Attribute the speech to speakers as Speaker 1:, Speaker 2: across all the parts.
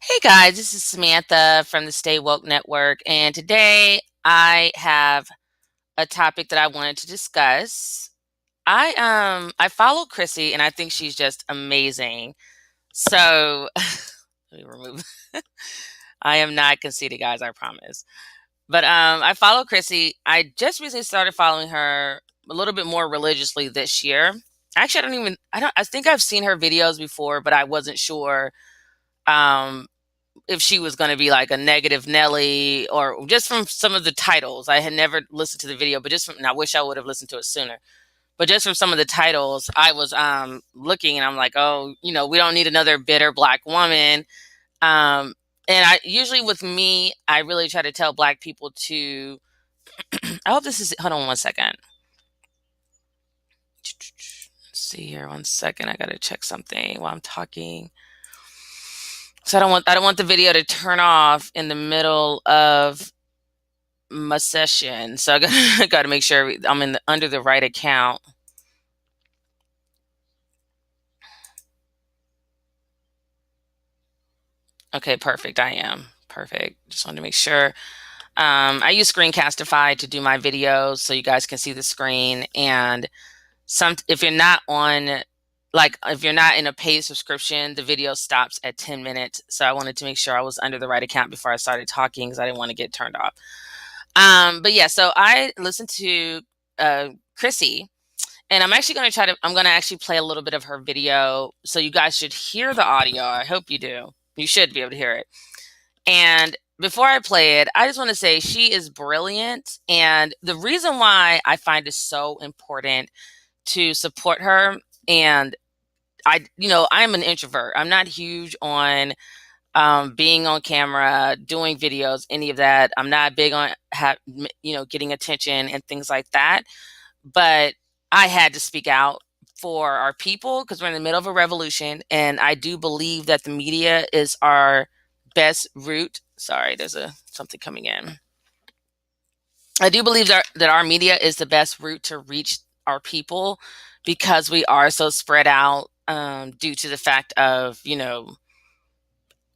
Speaker 1: Hey guys, this is Samantha from the Stay Woke Network, and today I have a topic that I wanted to discuss. I follow Chrissy and I think she's just amazing. So let me remove I am not conceited, guys, I promise. But I follow Chrissy. I just recently started following her a little bit more religiously this year. Actually, I think I've seen her videos before, but I wasn't sure um if she was going to be like a negative Nelly, or just from some of the titles. I had never listened to the video, but and I wish I would have listened to it sooner. But just from some of the titles, I was looking and I'm like, oh, we don't need another bitter black woman. Um, and I usually with me, I really try to tell black people to. I hope this is. Hold on one second. Let's see here, 1 second. I gotta check something while I'm talking. So I don't want the video to turn off in the middle of my session. So I got to make sure I'm under the right account. Okay, perfect. I am perfect. Just wanted to make sure. I use Screencastify to do my videos, so you guys can see the screen. And if you're not on, like, if you're not in a paid subscription, the video stops at 10 minutes. So I wanted to make sure I was under the right account before I started talking because I didn't want to get turned off. But yeah, so I listened to Chrissy. And I'm going to actually play a little bit of her video. So you guys should hear the audio. I hope you do. You should be able to hear it. And before I play it, I just want to say she is brilliant. And the reason why I find it so important to support her, and I'm an introvert. I'm not huge on being on camera, doing videos, any of that. I'm not big on, getting attention and things like that. But I had to speak out for our people because we're in the middle of a revolution, and I do believe that the media is our best route. Sorry, there's something coming in. I do believe that our media is the best route to reach our people because we are so spread out, due to the fact of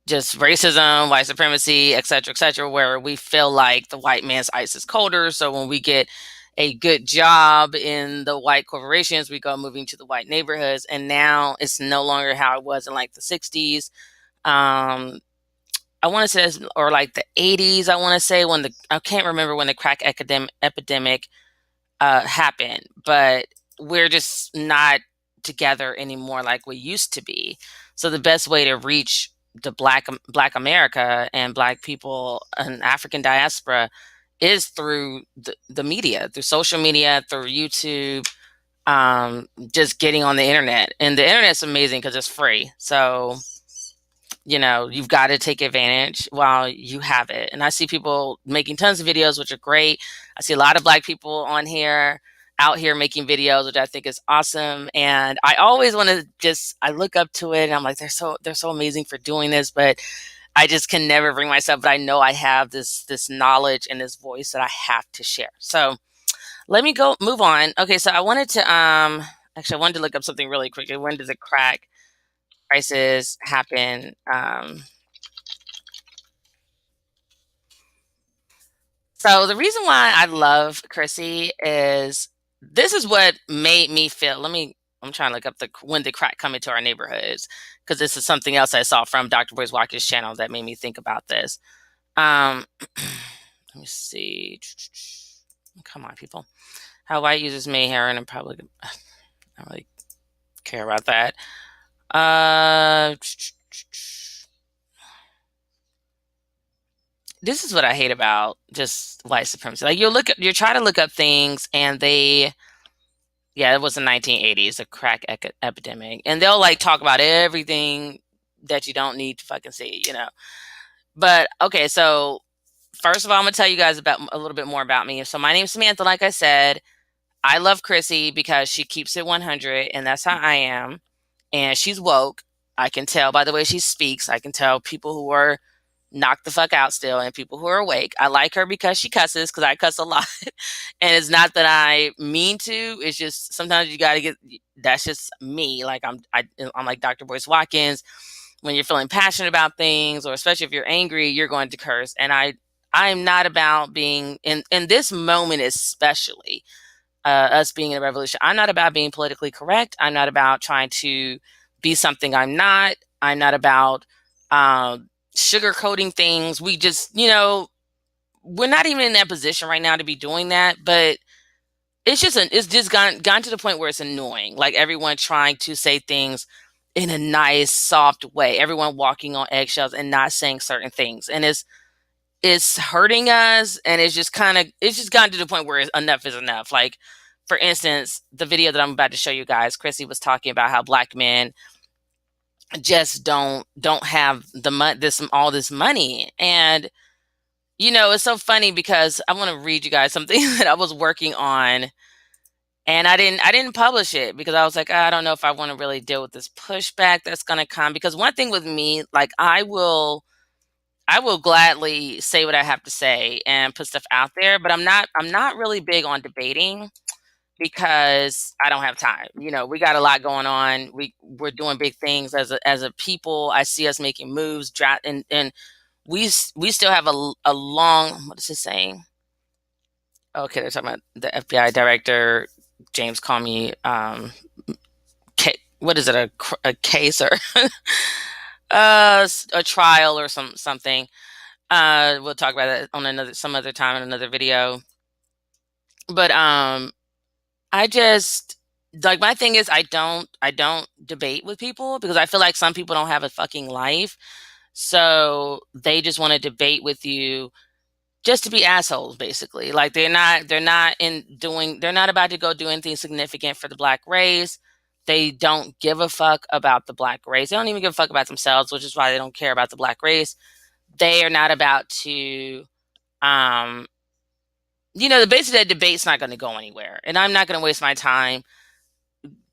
Speaker 1: just racism, white supremacy, et cetera, where we feel like the white man's ice is colder. So when we get a good job in the white corporations, we go moving to the white neighborhoods. And now it's no longer how it was in like the 60s. I want to say, or like the 80s, I want to say, I can't remember when the crack epidemic happened, but we're just not together anymore like we used to be. So the best way to reach the black America and black people and African diaspora is through the media, through social media, through YouTube, just getting on the internet. And the internet's amazing because it's free. So you've got to take advantage while you have it. And I see people making tons of videos, which are great. I see a lot of black people out here making videos, which I think is awesome. And I always want to I look up to it and I'm like, they're so amazing for doing this, but I just can never bring myself. But I know I have this knowledge and this voice that I have to share. So let me move on. Okay, so I wanted to actually I wanted to look up something really quickly. When does a crack crisis happen? So the reason why I love Chrissy is this is what made me feel. I'm trying to look up when did crack come into our neighborhoods, because this is something else I saw from Dr. Boyce Walker's channel that made me think about this. Let me see. Come on, people. How white users may heroin and probably I don't really care about that. This is what I hate about just white supremacy. Like you try to look up things, and yeah, it was the 1980s, a crack epidemic, and they'll like talk about everything that you don't need to fucking see. But okay, so first of all, I'm gonna tell you guys about a little bit more about me. So my name's Samantha. Like I said, I love Chrissy because she keeps it 100, and that's how I am. And she's woke. I can tell by the way she speaks. I can tell people who are knocked the fuck out still and people who are awake. I like her because she cusses, because I cuss a lot. And it's not that I mean to. It's just sometimes you got to get. That's just me. Like I'm like Dr. Boyce Watkins. when you're feeling passionate about things, or especially if you're angry, you're going to curse. And I'm not about being in this moment, especially us being in a revolution. I'm not about being politically correct. I'm not about trying to be something I'm not. I'm not about sugarcoating things. We just, we're not even in that position right now to be doing that. But it's just gone to the point where it's annoying. Like everyone trying to say things in a nice, soft way. Everyone walking on eggshells and not saying certain things, and it's hurting us. And it's just gotten to the point where enough is enough. Like, for instance, the video that I'm about to show you guys, Chrissy was talking about how black men just don't have all this money. And it's so funny because I want to read you guys something that I was working on, and I didn't publish it because I was like, I don't know if I want to really deal with this pushback that's going to come. Because one thing with me, like, I will gladly say what I have to say and put stuff out there, but I'm not really big on debating because I don't have time. We got a lot going on. We're doing big things as a people. I see us making moves, and we still have a long, what is it saying? Okay, they're talking about the FBI director, James Comey. What is it? A case, or a trial, or something. We'll talk about that on some other time in another video. But I just, like, my thing is, I don't debate with people because I feel like some people don't have a fucking life, so they just want to debate with you just to be assholes, basically. Like, they're not about to go do anything significant for the black race. They don't give a fuck about the black race. They don't even give a fuck about themselves, which is why they don't care about the black race. They are not about to, um, basically that debate's not going to go anywhere. And I'm not going to waste my time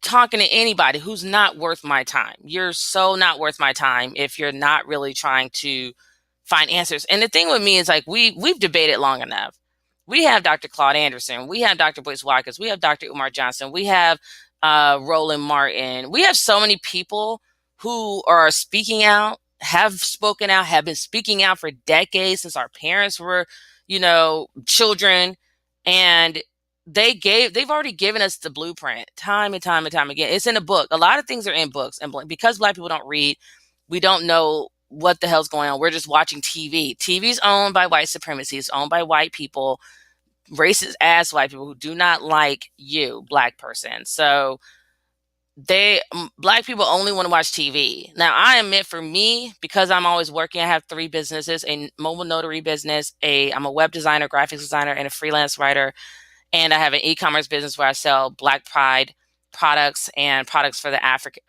Speaker 1: talking to anybody who's not worth my time. You're so not worth my time if you're not really trying to find answers. And the thing with me is, like, we've debated long enough. We have Dr. Claude Anderson. We have Dr. Boyce Watkins. We have Dr. Umar Johnson. We have Roland Martin. We have so many people who are speaking out, have spoken out, have been speaking out for decades, since our parents were, children. And they've already given us the blueprint time and time and time again. It's in a book. A lot of things are in books, and because black people don't read, we don't know what the hell's going on. We're just watching TV. TV's owned by white supremacy. It's owned by white people, racist ass white people who do not like you, black person. So black people only want to watch TV. Now, I admit, for me, because I'm always working, I have 3 businesses: a mobile notary business, I'm a web designer, graphics designer, and a freelance writer. And I have an e-commerce business where I sell Black Pride products and products for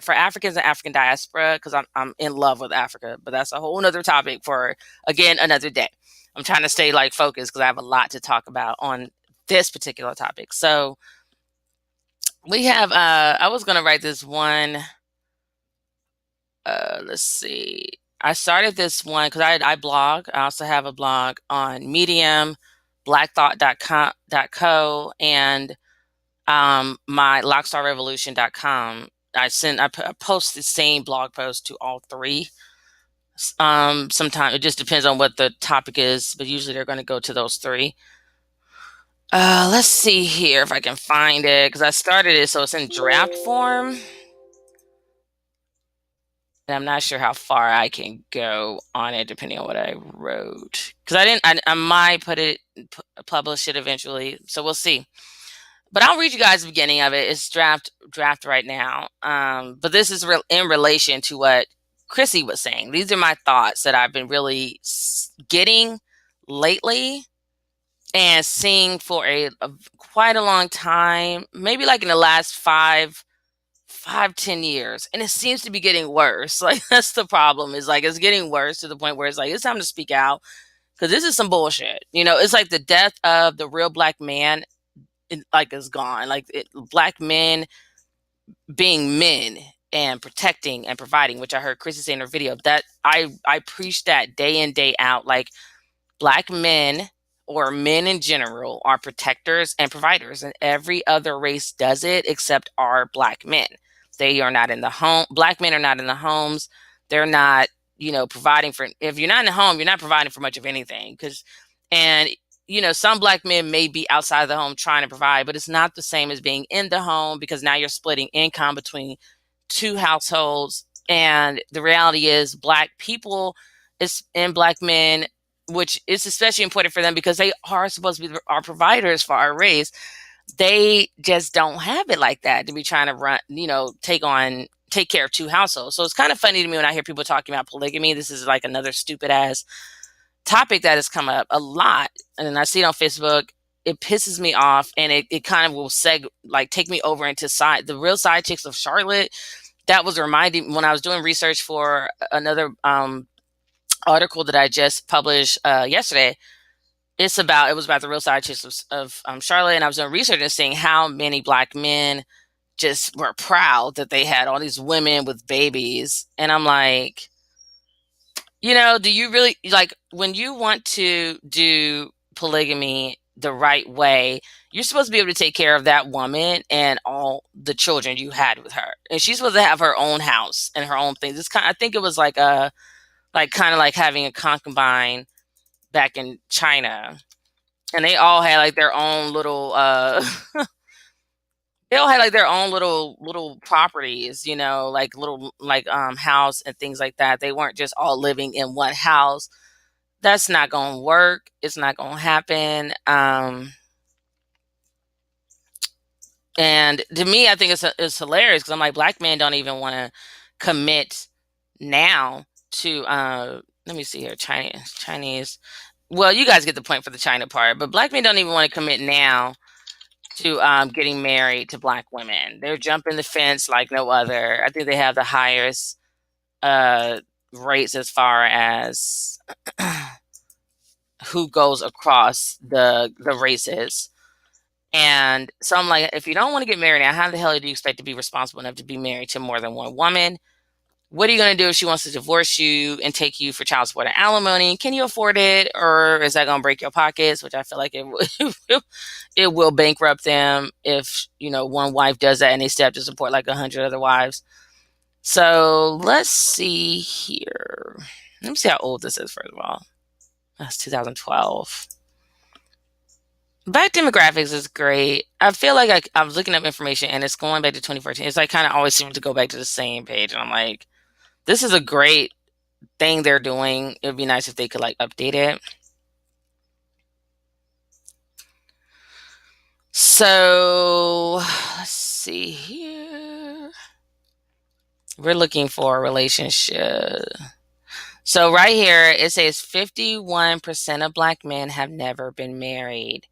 Speaker 1: for Africans and African diaspora, because I'm in love with Africa. But that's a whole nother topic for, again, another day. I'm trying to stay, like, focused because I have a lot to talk about on this particular topic. So we have I was gonna write this one. Let's see. I started this one because I blog. I also have a blog on Medium, blackthought.co, and my lockstarrevolution.com. I post the same blog post to all 3. Sometimes it just depends on what the topic is, but usually they're going to go to those 3. Let's see here if I can find it, because I started it so it's in draft form. And I'm not sure how far I can go on it depending on what I wrote. Because I might publish it eventually. So we'll see. But I'll read you guys the beginning of it. It's draft right now. But this is in relation to what Chrissy was saying. These are my thoughts that I've been really getting lately and seeing for quite a long time. Maybe like in the last 10 years. And it seems to be getting worse. Like, that's the problem, is like, it's getting worse to the point where it's like, it's time to speak out, because this is some bullshit. It's like the death of the real black man, is gone. Like, black men being men and protecting and providing, which I heard Chrissy say in her video, that I preach that day in, day out. Like, black men, or men in general, are protectors and providers, and every other race does it except our black men. They are not in the home. Black men are not in the homes. they're not, providing for, if you're not in the home, you're not providing for much of anything. And, some black men may be outside the home trying to provide, but it's not the same as being in the home, because now you're splitting income between two households. And the reality is, black people and black men, which is especially important for them because they are supposed to be our providers for our race, they just don't have it like that to be trying to run, take care of two households. So it's kind of funny to me when I hear people talking about polygamy. This is like another stupid ass topic that has come up a lot. And I see it on Facebook. It pisses me off, and it kind of will take me over into the real side chicks of Charlotte. That was reminding when I was doing research for another article that I just published yesterday. It was about the real side chicks of Charlotte, and I was doing research and seeing how many black men just were proud that they had all these women with babies. And I'm like, do you really, like, when you want to do polygamy the right way, you're supposed to be able to take care of that woman and all the children you had with her, and she's supposed to have her own house and her own things. I think it was like kind of like having a concubine back in China, and they all had like their own little they all had like their own little properties, like little house and things like that. They weren't just all living in one house. That's not going to work. It's not going to happen. And to me, I think it's hilarious, because I'm like, black men don't even want to commit now to let me see here, Chinese. Well, you guys get the point for the China part, but black men don't even want to commit now to getting married to black women. They're jumping the fence like no other. I think they have the highest rates as far as who goes across the races. And so I'm like, if you don't want to get married now, how the hell do you expect to be responsible enough to be married to more than one woman? What are you going to do if she wants to divorce you and take you for child support and alimony? Can you afford it? Or is that going to break your pockets? Which I feel like it will bankrupt them if, one wife does that and they still have to support like 100 other wives. So let's see here. Let me see how old this is, first of all. That's 2012. Black demographics is great. I feel like I was looking up information and it's going back to 2014. It's like kind of always seems to go back to the same page. And I'm like, this is a great thing they're doing. It would be nice if they could like update it. So let's see here. We're looking for a relationship. So right here, it says 51% of black men have never been married.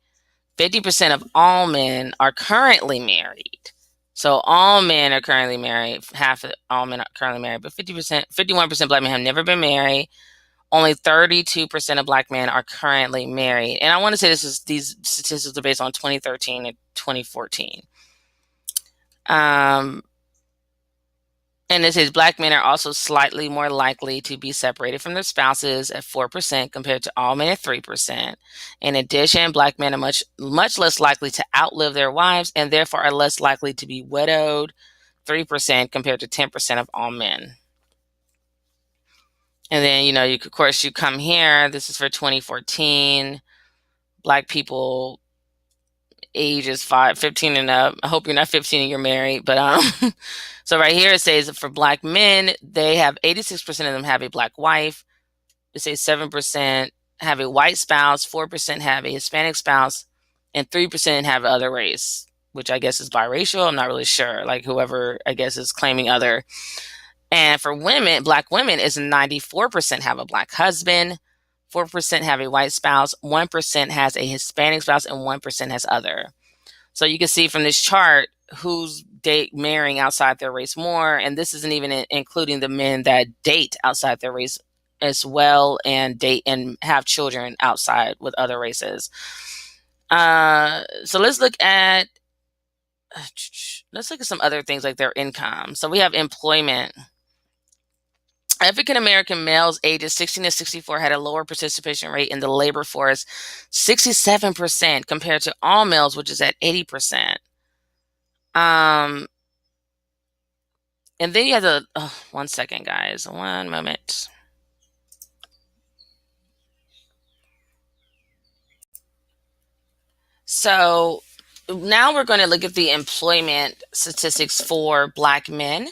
Speaker 1: 50% of all men are currently married. So all men are currently married. Half of all men are currently married, but 51% black men have never been married. Only 32% of black men are currently married. And I want to say these statistics are based on 2013 and 2014. And it says black men are also slightly more likely to be separated from their spouses at 4% compared to all men at 3%. In addition, black men are much less likely to outlive their wives and therefore are less likely to be widowed, 3% compared to 10% of all men. And then, you come here. This is for 2014. Black people ages 15 and up. I hope you're not 15 and you're married, but so right here it says for black men, they have 86% of them have a black wife. It says 7% have a white spouse, 4% have a Hispanic spouse, and 3% have other race, which I guess is biracial. I'm not really sure. Like whoever I guess is claiming other. And for women, black women is 94% have a black husband, 4% have a white spouse, 1% has a Hispanic spouse, and 1% has other. So you can see from this chart who's marrying outside their race more. And this isn't even including the men that date outside their race as well and date and have children outside with other races. So let's look at some other things like their income. So we have employment. African American males ages 16 to 64 had a lower participation rate in the labor force, 67% compared to all males, which is at 80%. And then you have the, one second, guys, one moment. So now we're going to look at the employment statistics for Black men.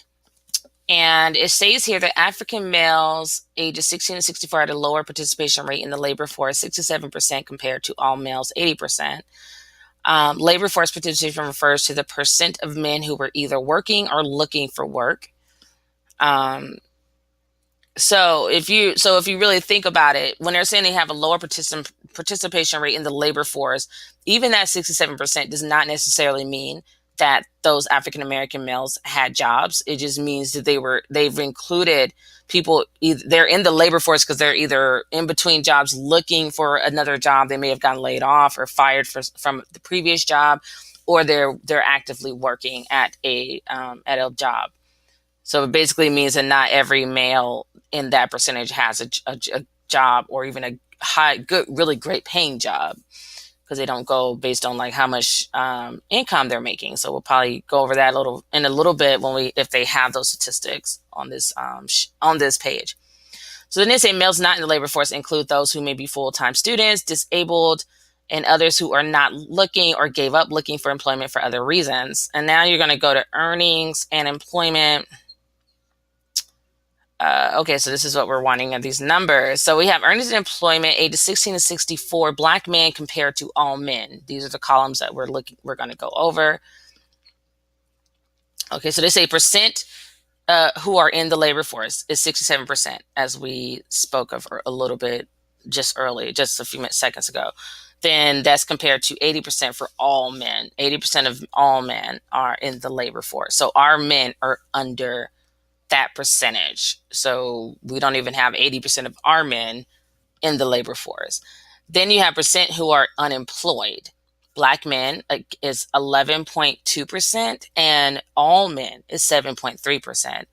Speaker 1: And it says here that African males ages 16 to 64 had a lower participation rate in the labor force, 67% compared to all males, 80%. Labor force participation refers to the percent of men who were either working or looking for work. Um, so if you really think about it, when they're saying they have a lower participation rate in the labor force, even that 67% does not necessarily mean that those African American males had jobs. It just means that they've included people, they're in the labor force because they're either in between jobs looking for another job. They may have gotten laid off or fired from the previous job, or they're actively working at a job. So it basically means that not every male in that percentage has a job, or even a good, really great paying job, because they don't go based on like how much income they're making. So we'll probably go over that in a little bit if they have those statistics on this page. So then they say males not in the labor force include those who may be full-time students, disabled, and others who are not looking or gave up looking for employment for other reasons. And now you're going to go to earnings and employment. Okay, so this is what we're wanting of these numbers. So we have earnings and employment, ages 16 to 64, Black men compared to all men. These are the columns that we're going to go over. Okay, so they say percent who are in the labor force is 67%, as we spoke of a little bit just a few seconds ago. Then that's compared to 80% for all men. 80% of all men are in the labor force. So our men are under that percentage. So we don't even have 80% of our men in the labor force. Then you have percent who are unemployed. Black men is 11.2%, and all men is 7.3%.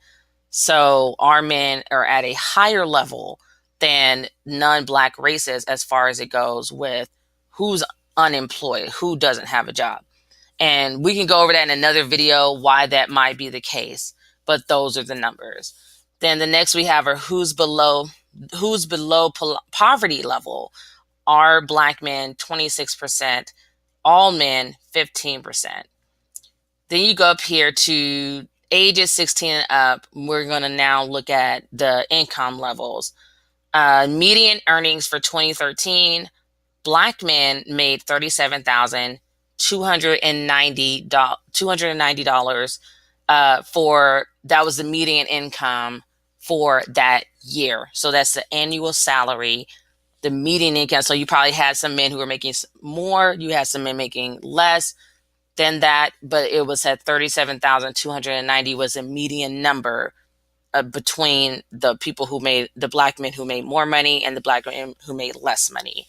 Speaker 1: So our men are at a higher level than non-Black races as far as it goes with who's unemployed, who doesn't have a job. And we can go over that in another video, why that might be the case. But those are the numbers. Then the next we have are who's below poverty level. Are Black men 26%, all men 15%. Then you go up here to ages 16 and up. We're going to now look at the income levels. Median earnings for 2013, Black men made $37,290 for that was the median income for that year. So that's the annual salary, the median income. So you probably had some men who were making more, you had some men making less than that, but it was at 37,290 was a median number between the Black men who made more money and the Black men who made less money.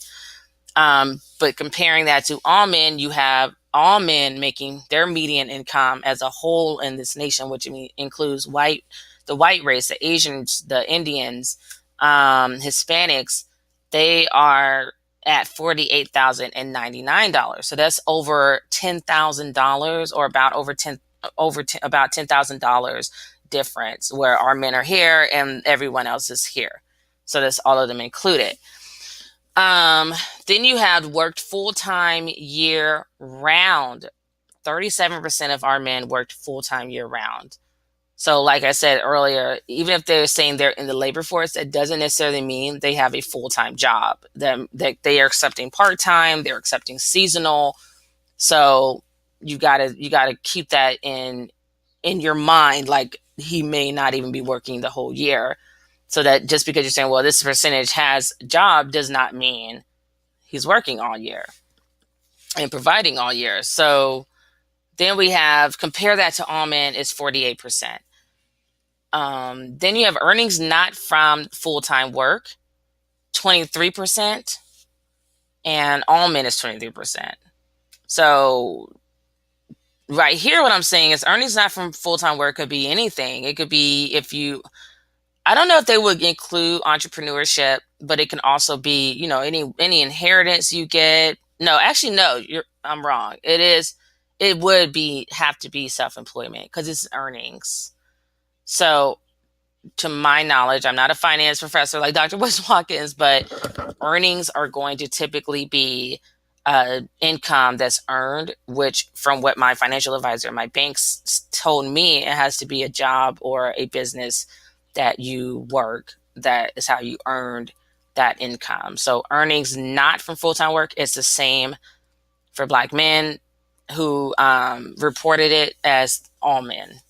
Speaker 1: But comparing that to all men, you have all men making their median income as a whole in this nation, which includes the white race, the Asians, the Indians, Hispanics. They are at $48,099. So that's over $10,000, or about about $10,000 difference, where our men are here and everyone else is here. So that's all of them included. Then you have worked full-time year round. 37% of our men worked full-time year round. So like I said earlier, even if they're saying they're in the labor force, that doesn't necessarily mean they have a full-time job. They are accepting part-time, they're accepting seasonal. So you gotta keep that in your mind, like he may not even be working the whole year. So that just because you're saying, well, this percentage has a job, does not mean he's working all year and providing all year. So then we have, compare that to all men is 48%. Then you have earnings not from full-time work, 23%, and all men is 23%. So right here, what I'm saying is earnings not from full-time work could be anything. It could be I don't know if they would include entrepreneurship, but it can also be, any inheritance you get. No, actually, no, I'm wrong. It would have to be self-employment because it's earnings. So, to my knowledge, I'm not a finance professor like Dr. West Watkins, but earnings are going to typically be income that's earned, which, from what my financial advisor, my banks told me, it has to be a job or a business that you work. That is how you earned that income. So, earnings not from full time work, it's the same for Black men who reported it as all men.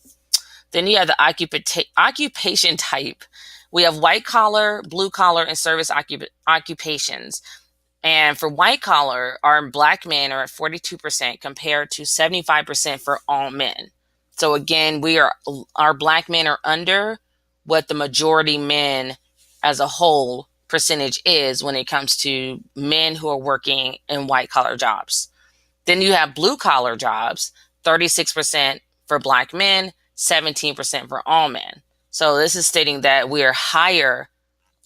Speaker 1: Then you have the occupation type. We have white collar, blue collar, and service occupations. And for white collar, our Black men are at 42% compared to 75% for all men. So again, our Black men are under what the majority men as a whole percentage is when it comes to men who are working in white collar jobs. Then you have blue collar jobs, 36% for Black men, 17% for all men. So this is stating that we are higher,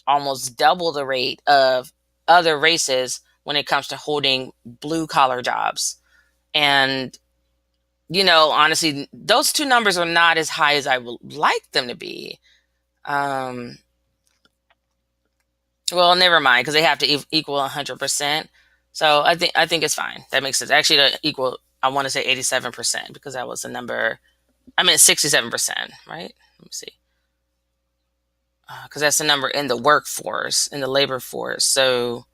Speaker 1: almost double the rate of other races when it comes to holding blue collar jobs. And, honestly, those two numbers are not as high as I would like them to be. Well, never mind, because they have to equal 100%. So I think it's fine. That makes sense. Actually, to equal, I want to say 87% because that was the number. I meant 67%, right? Let me see. Because that's the number in the workforce, in the labor force. So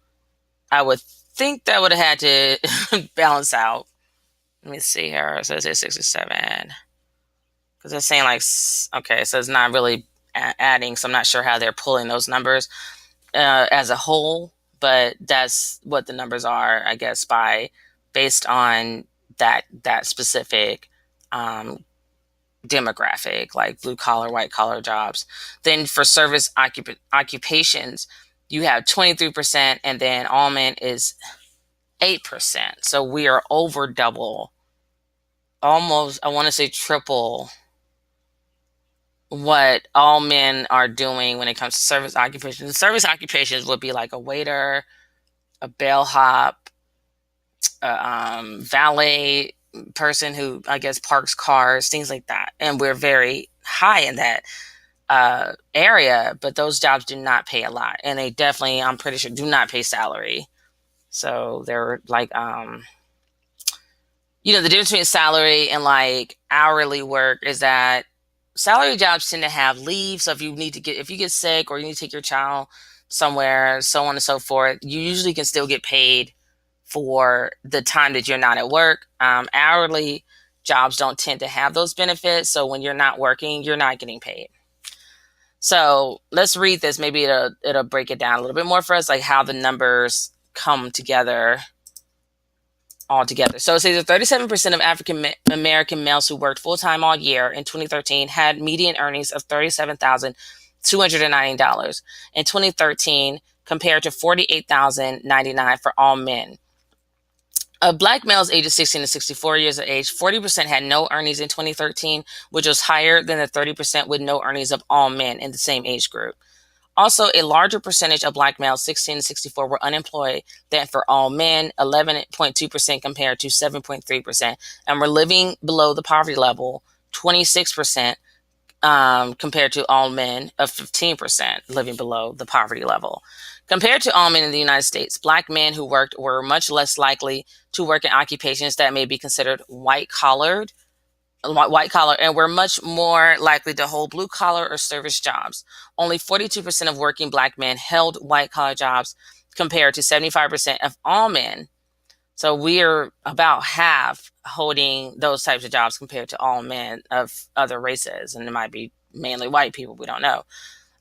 Speaker 1: I would think that would have had to balance out. Let me see here. So it says 67. Because it's saying okay, so it's not really adding. So I'm not sure how they're pulling those numbers as a whole, but that's what the numbers are, I guess, based on that specific demographic, like blue collar, white collar jobs. Then for service occupations, you have 23%, and then all men is 8%. So we are over double, almost, I want to say triple what all men are doing when it comes to service occupations. Service occupations would be like a waiter, a bellhop, a valet person who, I guess, parks cars, things like that. And we're very high in that area, but those jobs do not pay a lot. And they definitely, I'm pretty sure, do not pay salary. So they're like, the difference between salary and like hourly work is that salary jobs tend to have leave. So if you get sick or you need to take your child somewhere, so on and so forth, you usually can still get paid for the time that you're not at work. Hourly jobs don't tend to have those benefits. So when you're not working, you're not getting paid. So let's read this. Maybe it'll break it down a little bit more for us, like how the numbers come together altogether. So it says that 37% of African American males who worked full time all year in 2013 had median earnings of $37,290 in 2013, compared to $48,099 for all men. Of Black males ages 16 to 64 years of age, 40% had no earnings in 2013, which was higher than the 30% with no earnings of all men in the same age group. Also, a larger percentage of Black males 16 to 64 were unemployed than for all men, 11.2% compared to 7.3%, and were living below the poverty level, 26%, compared to all men of 15% living below the poverty level. Compared to all men in the United States, Black men who worked were much less likely to work in occupations that may be considered white collar, and were much more likely to hold blue collar or service jobs. Only 42% of working Black men held white collar jobs compared to 75% of all men. So we're about half holding those types of jobs compared to all men of other races. And it might be mainly white people, we don't know.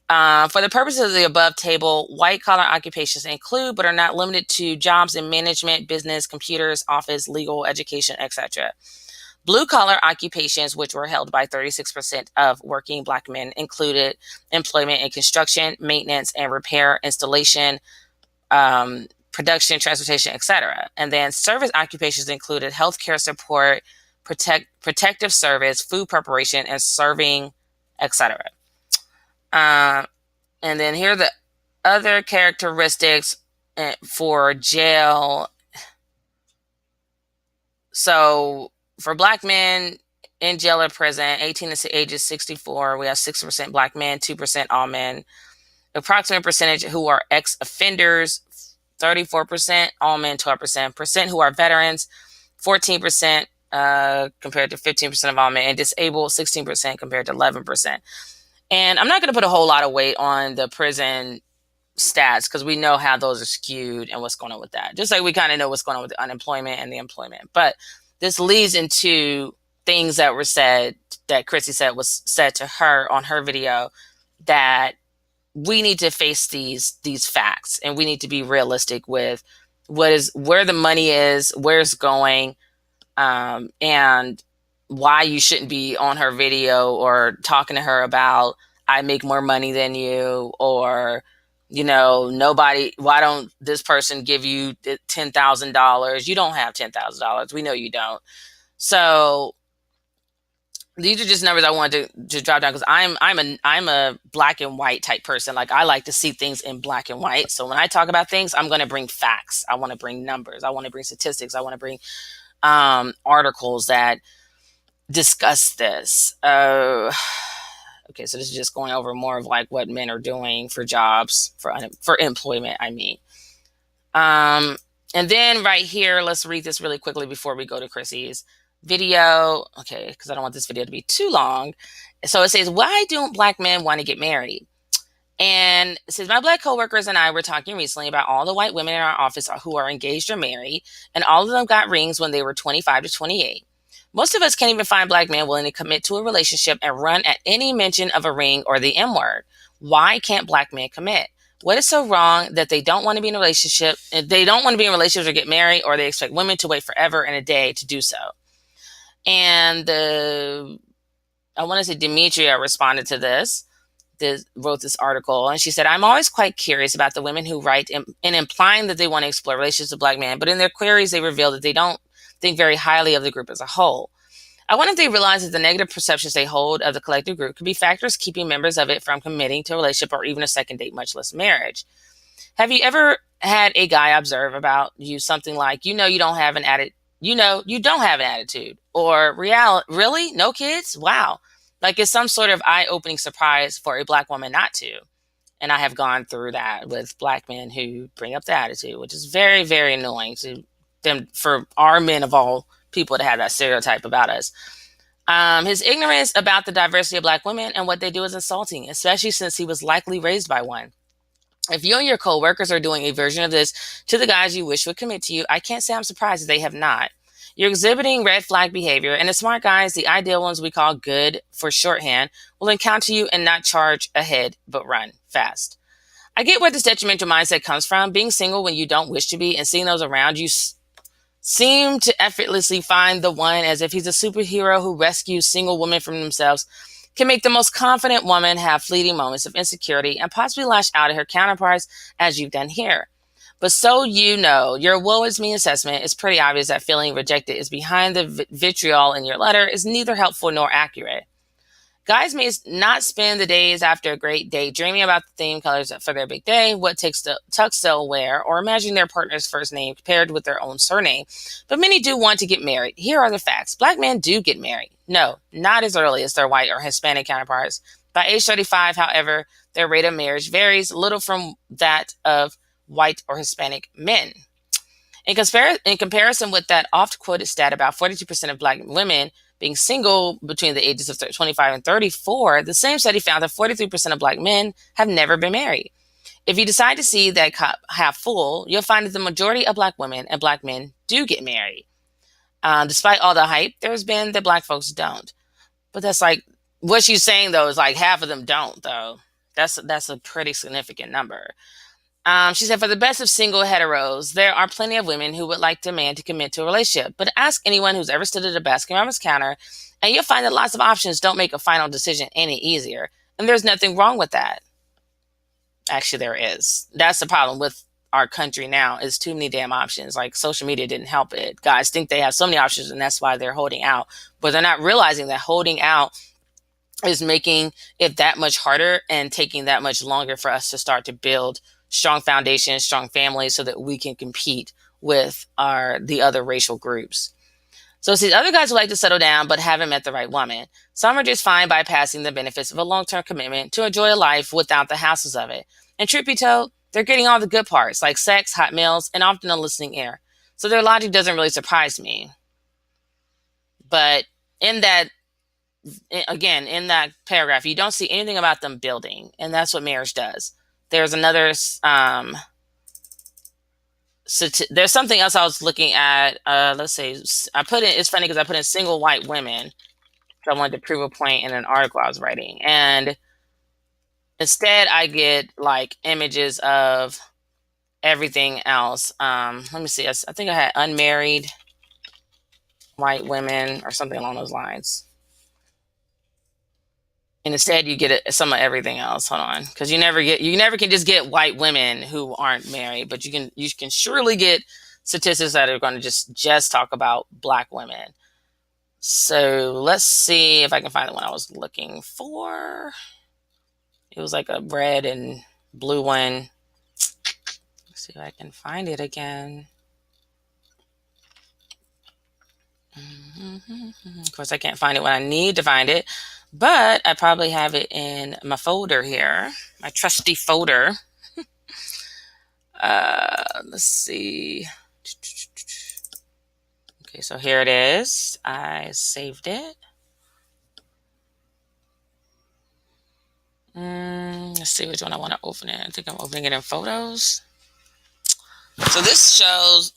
Speaker 1: For the purposes of the above table, white collar occupations include, but are not limited to, jobs in management, business, computers, office, legal, education, etc. Blue collar occupations, which were held by 36% of working Black men, included employment in construction, maintenance and repair, installation, production, transportation, etc. And then service occupations included healthcare support, protective service, food preparation, and serving, etc. And then here are the other characteristics for jail. So for Black men in jail or prison, 18 to ages 64. We have 60% Black men, 2% all men. Approximate percentage who are ex-offenders, 34%, all men, 12%. Percent who are veterans, 14% compared to 15% of all men. And disabled, 16% compared to 11%. And I'm not going to put a whole lot of weight on the prison stats because we know how those are skewed and what's going on with that. Just like we kind of know what's going on with the unemployment and the employment. But this leads into things that were said, that Chrissy said was said to her on her video, that we need to face these facts, and we need to be realistic with where the money is, where it's going, and why you shouldn't be on her video or talking to her about I make more money than you, or why don't this person give you $10,000? You don't have $10,000. We know you don't. So these are just numbers I wanted to drop down because I'm a black and white type person. Like, I like to see things in black and white. So when I talk about things, I'm going to bring facts. I want to bring numbers. I want to bring statistics. I want to bring articles that discuss this. Okay, so this is just going over more of like what men are doing for jobs, for employment, I mean. And then right here, let's read this really quickly before we go to Chrissy's video. Okay, because I don't want this video to be too long. So it says, why don't Black men want to get married? And it says, my Black coworkers and I were talking recently about all the white women in our office who are engaged or married, and all of them got rings when they were 25 to 28. Most of us can't even find Black men willing to commit to a relationship and run at any mention of a ring or the M word. Why can't Black men commit? What is so wrong that they don't want to be in a relationship? They don't want to be in relationships or get married, or they expect women to wait forever and a day to do so. And I want to say Demetria responded to this, wrote this article, and she said, I'm always quite curious about the women who write in implying that they want to explore relationships with Black men, but in their queries, they reveal that they don't think very highly of the group as a whole. I wonder if they realize that the negative perceptions they hold of the collective group could be factors keeping members of it from committing to a relationship or even a second date, much less marriage. Have you ever had a guy observe about you something like, you don't have an attitude, you don't have an attitude, or really? No kids? Wow. Like it's some sort of eye-opening surprise for a Black woman not to. And I have gone through that with Black men who bring up the attitude, which is very, very annoying to them, for our men of all people to have that stereotype about us. His ignorance about the diversity of Black women and what they do is insulting, especially since he was likely raised by one. If you and your co-workers are doing a version of this to the guys you wish would commit to you, I can't say I'm surprised that they have not. You're exhibiting red flag behavior, and the smart guys, the ideal ones we call good for shorthand, will encounter you and not charge ahead, but run fast. I get where this detrimental mindset comes from. Being single when you don't wish to be and seeing those around you seem to effortlessly find the one as if he's a superhero who rescues single women from themselves can make the most confident woman have fleeting moments of insecurity and possibly lash out at her counterparts as you've done here. But so your woe is me assessment is pretty obvious that feeling rejected is behind the vitriol in your letter is neither helpful nor accurate. Guys may not spend the days after a great day dreaming about the theme colors for their big day, what tux they'll wear, or imagining their partner's first name paired with their own surname. But many do want to get married. Here are the facts. Black men do get married. No, not as early as their white or Hispanic counterparts. By age 35, however, their rate of marriage varies little from that of white or Hispanic men. In comparison with that oft-quoted stat about 42% of Black women being single between the ages of 25 and 34, the same study found that 43% of Black men have never been married. If you decide to see that cup half full, you'll find that the majority of Black women and Black men do get married. Despite all the hype, there's been that Black folks don't. But that's like, what she's saying though is like half of them don't though. That's a pretty significant number. She said, for the best of single heteros, there are plenty of women who would like a man to commit to a relationship. But ask anyone who's ever stood at a Baskin-Robbins counter, and you'll find that lots of options don't make a final decision any easier. And there's nothing wrong with that. Actually, there is. That's the problem with our country now, is too many damn options. Like, social media didn't help it. Guys think they have so many options, and that's why they're holding out. But they're not realizing that holding out is making it that much harder and taking that much longer for us to start to build strong foundations, strong families, so that we can compete with the other racial groups. So see, other guys would like to settle down but haven't met the right woman. Some are just fine bypassing the benefits of a long-term commitment to enjoy a life without the hassles of it. And truth be told, they're getting all the good parts, like sex, hot meals, and often a listening ear. So their logic doesn't really surprise me. But in that, again, in that paragraph, you don't see anything about them building, and that's what marriage does. There's another so there's something else I was looking at. Let's say I put in. It's funny because I put in single white women. So I wanted to prove a point in an article I was writing, and instead I get like images of everything else. Let me see. I think I had unmarried white women or something along those lines. And instead you get some of everything else. Hold on, because you never can just get white women who aren't married, but you can surely get statistics that are going to just talk about black women. So let's see if I can find the one I was looking for. It was like a red and blue one. Let's see if I can find it again. Of course, I can't find it when I need to find it, but I probably have it in my folder here, my trusty folder. Let's see. Okay, so here it is. I saved it. Let's see which one I want to open it. I think I'm opening it in photos. So this shows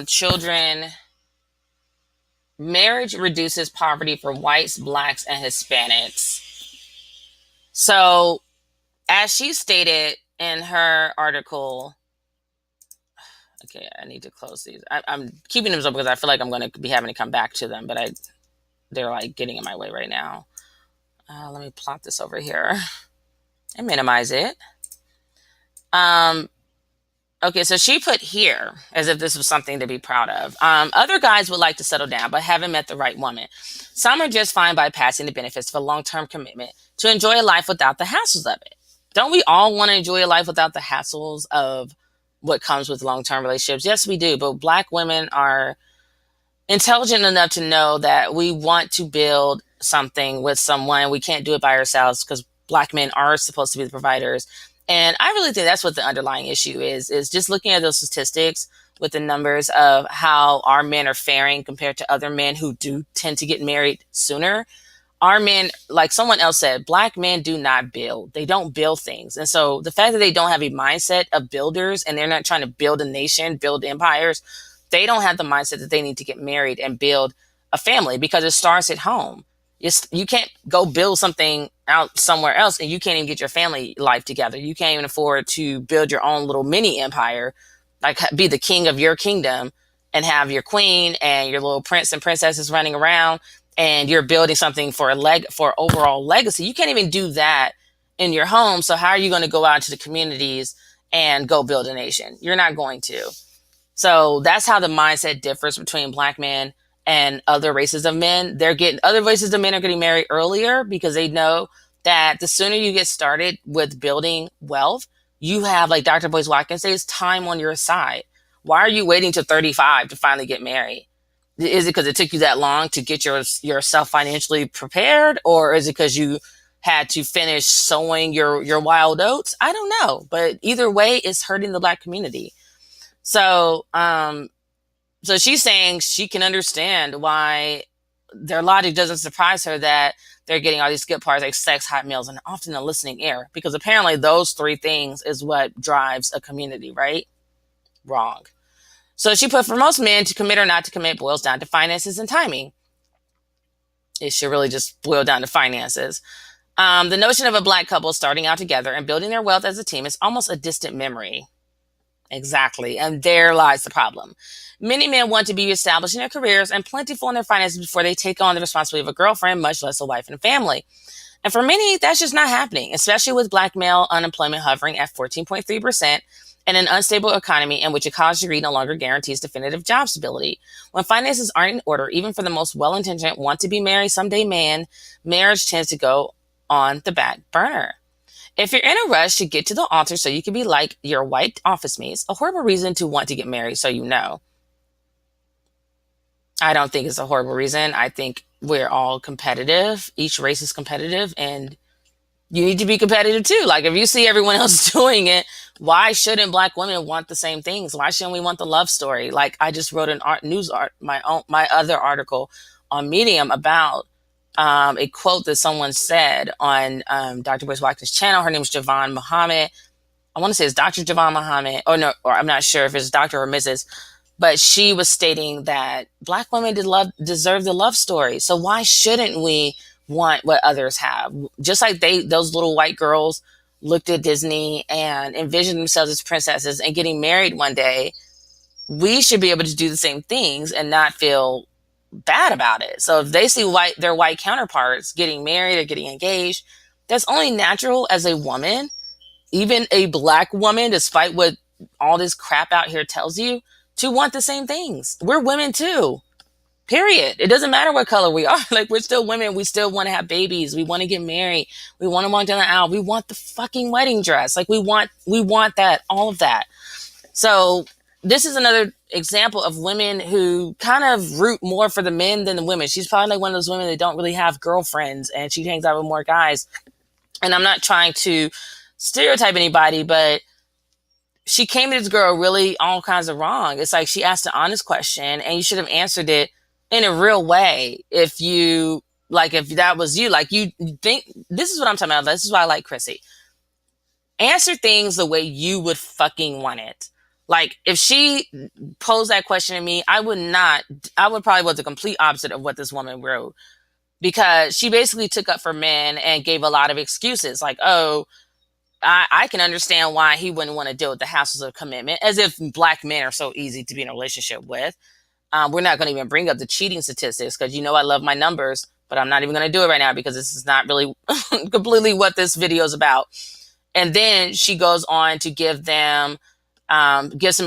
Speaker 1: children. Marriage reduces poverty for whites, blacks, and Hispanics. So, as she stated in her article, okay, I need to close these. I'm keeping them up because I feel like I'm going to be having to come back to them, but they're like getting in my way right now. Let me plot this over here and minimize it. Okay, so she put here as if this was something to be proud of. Other guys would like to settle down, but haven't met the right woman. Some are just fine bypassing the benefits of a long-term commitment to enjoy a life without the hassles of it. Don't we all want to enjoy a life without the hassles of what comes with long-term relationships? Yes, we do, but black women are intelligent enough to know that we want to build something with someone. We can't do it by ourselves because black men are supposed to be the providers. And I really think that's what the underlying issue is just looking at those statistics with the numbers of how our men are faring compared to other men who do tend to get married sooner. Our men, like someone else said, black men do not build. They don't build things. And so the fact that they don't have a mindset of builders and they're not trying to build a nation, build empires, they don't have the mindset that they need to get married and build a family because it starts at home. You can't go build something out somewhere else and you can't even get your family life together. You can't even afford to build your own little mini empire, like be the king of your kingdom and have your queen and your little prince and princesses running around and you're building something for for overall legacy. You can't even do that in your home. So how are you going to go out to the communities and go build a nation? You're not going to. So that's how the mindset differs between black men and other races of men. Other races of men are getting married earlier because they know that the sooner you get started with building wealth, you have, like Dr. Boyce Watkins says, time on your side. Why are you waiting to 35 to finally get married? Is it because it took you that long to get yourself financially prepared? Or is it because you had to finish sowing your wild oats? I don't know. But either way, it's hurting the black community. So, so she's saying she can understand why their logic doesn't surprise her that they're getting all these good parts like sex, hot meals, and often a listening ear. Because apparently those three things is what drives a community, right? Wrong. So she put, for most men, to commit or not to commit boils down to finances and timing. It should really just boil down to finances. The notion of a black couple starting out together and building their wealth as a team is almost a distant memory. Exactly. And there lies the problem. Many men want to be established in their careers and plentiful in their finances before they take on the responsibility of a girlfriend, much less a wife and family. And for many, that's just not happening, especially with black male unemployment hovering at 14.3% and an unstable economy in which a college degree no longer guarantees definitive job stability. When finances aren't in order, even for the most well-intentioned want to be married someday man, marriage tends to go on the back burner. If you're in a rush to get to the altar so you can be like your white office mates, a horrible reason to want to get married, so you know. I don't think it's a horrible reason. I think we're all competitive. Each race is competitive, and you need to be competitive too. Like if you see everyone else doing it, why shouldn't Black women want the same things? Why shouldn't we want the love story? Like I just wrote an my other article on Medium about a quote that someone said on Dr. Boyce Watkins' channel. Her name is Javon Muhammad. I want to say it's Dr. Javon Muhammad. Oh no, or I'm not sure if it's Dr. or Mrs. But she was stating that Black women deserve the love story. So why shouldn't we want what others have? Just like those little white girls looked at Disney and envisioned themselves as princesses and getting married one day, we should be able to do the same things and not feel bad about it. So if they see their white counterparts getting married or getting engaged, that's only natural as a woman, even a Black woman, despite what all this crap out here tells you, to want the same things. We're women too. Period. It doesn't matter what color we are. Like we're still women. We still want to have babies. We want to get married. We want to walk down the aisle. We want the fucking wedding dress. Like we want that, all of that. So this is another example of women who kind of root more for the men than the women. She's probably like one of those women that don't really have girlfriends and she hangs out with more guys. And I'm not trying to stereotype anybody, but she came to this girl really all kinds of wrong. It's like she asked an honest question and you should have answered it in a real way. If that was you, like you think, this is what I'm talking about. This is why I like Chrissy. Answer things the way you would fucking want it. Like if she posed that question to me, I would probably was the complete opposite of what this woman wrote, because she basically took up for men and gave a lot of excuses like, oh, I can understand why he wouldn't want to deal with the hassles of commitment, as if Black men are so easy to be in a relationship with. We're not going to even bring up the cheating statistics because I love my numbers, but I'm not even going to do it right now because this is not really completely what this video is about. And then she goes on to give some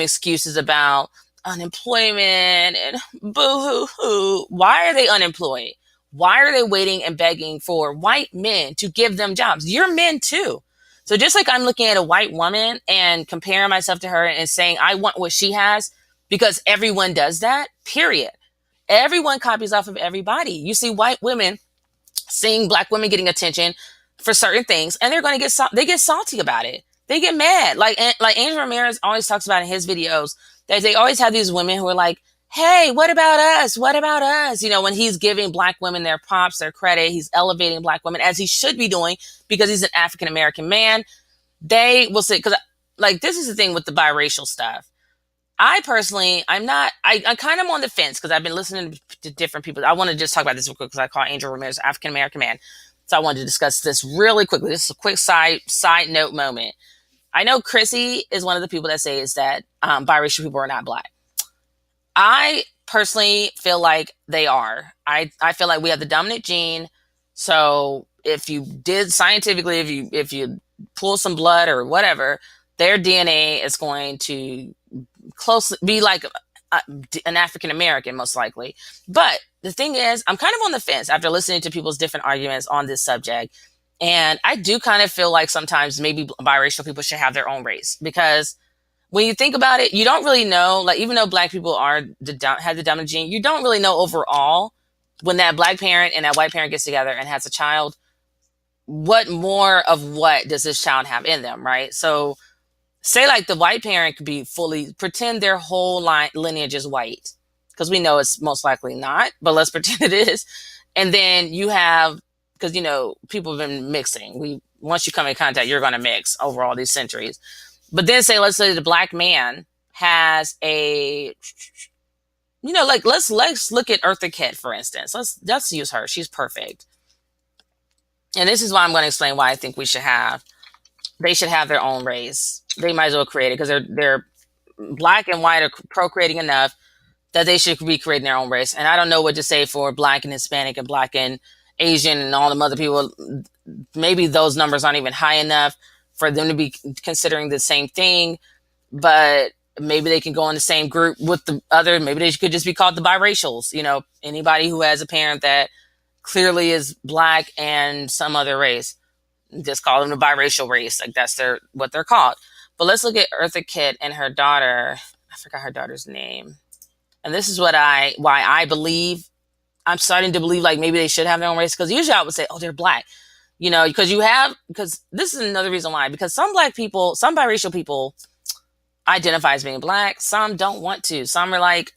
Speaker 1: excuses about unemployment and boo-hoo-hoo. Why are they unemployed? Why are they waiting and begging for white men to give them jobs? You're men too. So just like I'm looking at a white woman and comparing myself to her and saying I want what she has because everyone does that, period. Everyone copies off of everybody. You see white women seeing Black women getting attention for certain things and they get salty about it. They get mad. Like Angel Ramirez always talks about in his videos that they always have these women who are like, hey, what about us? What about us? When he's giving Black women their props, their credit, he's elevating Black women as he should be doing because he's an African American man. They will say, because like this is the thing with the biracial stuff. I personally, I'm kind of on the fence because I've been listening to different people. I want to just talk about this real quick because I call Angel Ramirez African American man. So I wanted to discuss this really quickly. This is a quick side note moment. I know Chrissy is one of the people that says that biracial people are not Black. I personally feel like they are. I feel like we have the dominant gene. So if you did scientifically, if you pull some blood or whatever, their DNA is going to closely be like an African American, most likely. But the thing is, I'm kind of on the fence after listening to people's different arguments on this subject. And I do kind of feel like sometimes maybe biracial people should have their own race, because when you think about it, you don't really know, like even though Black people have the dominant gene, you don't really know overall when that Black parent and that white parent gets together and has a child, what more of what does this child have in them, right? So say like the white parent could be pretend their whole lineage is white, because we know it's most likely not, but let's pretend it is. And then you have, because people have been mixing. Once you come in contact, you're going to mix over all these centuries. But then let's say the Black man has let's look at Eartha Kitt, for instance. Let's use her. She's perfect. And this is why I'm going to explain why I think they should have their own race. They might as well create it, because they're Black and white are procreating enough that they should be creating their own race. And I don't know what to say for Black and Hispanic and Black and Asian and all the other people. Maybe those numbers aren't even high enough for them to be considering the same thing, but maybe they can go in the same group with the other. Maybe they could just be called the biracials. Anybody who has a parent that clearly is Black and some other race, just call them the biracial race. Like that's what they're called. But let's look at Eartha Kitt and her daughter. I forgot her daughter's name. And this is why I believe, I'm starting to believe like maybe they should have their own race. Because usually I would say, oh, they're black, because this is another reason why. Because some black people, some biracial people identify as being black. Some don't want to. Some are like,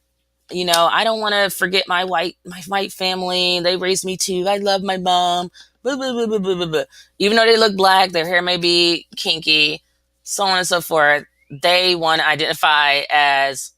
Speaker 1: I don't want to forget my white family. They raised me too. I love my mom. Blah, blah, blah, blah, blah, blah, blah. Even though they look black, their hair may be kinky, so on and so forth. They want to identify as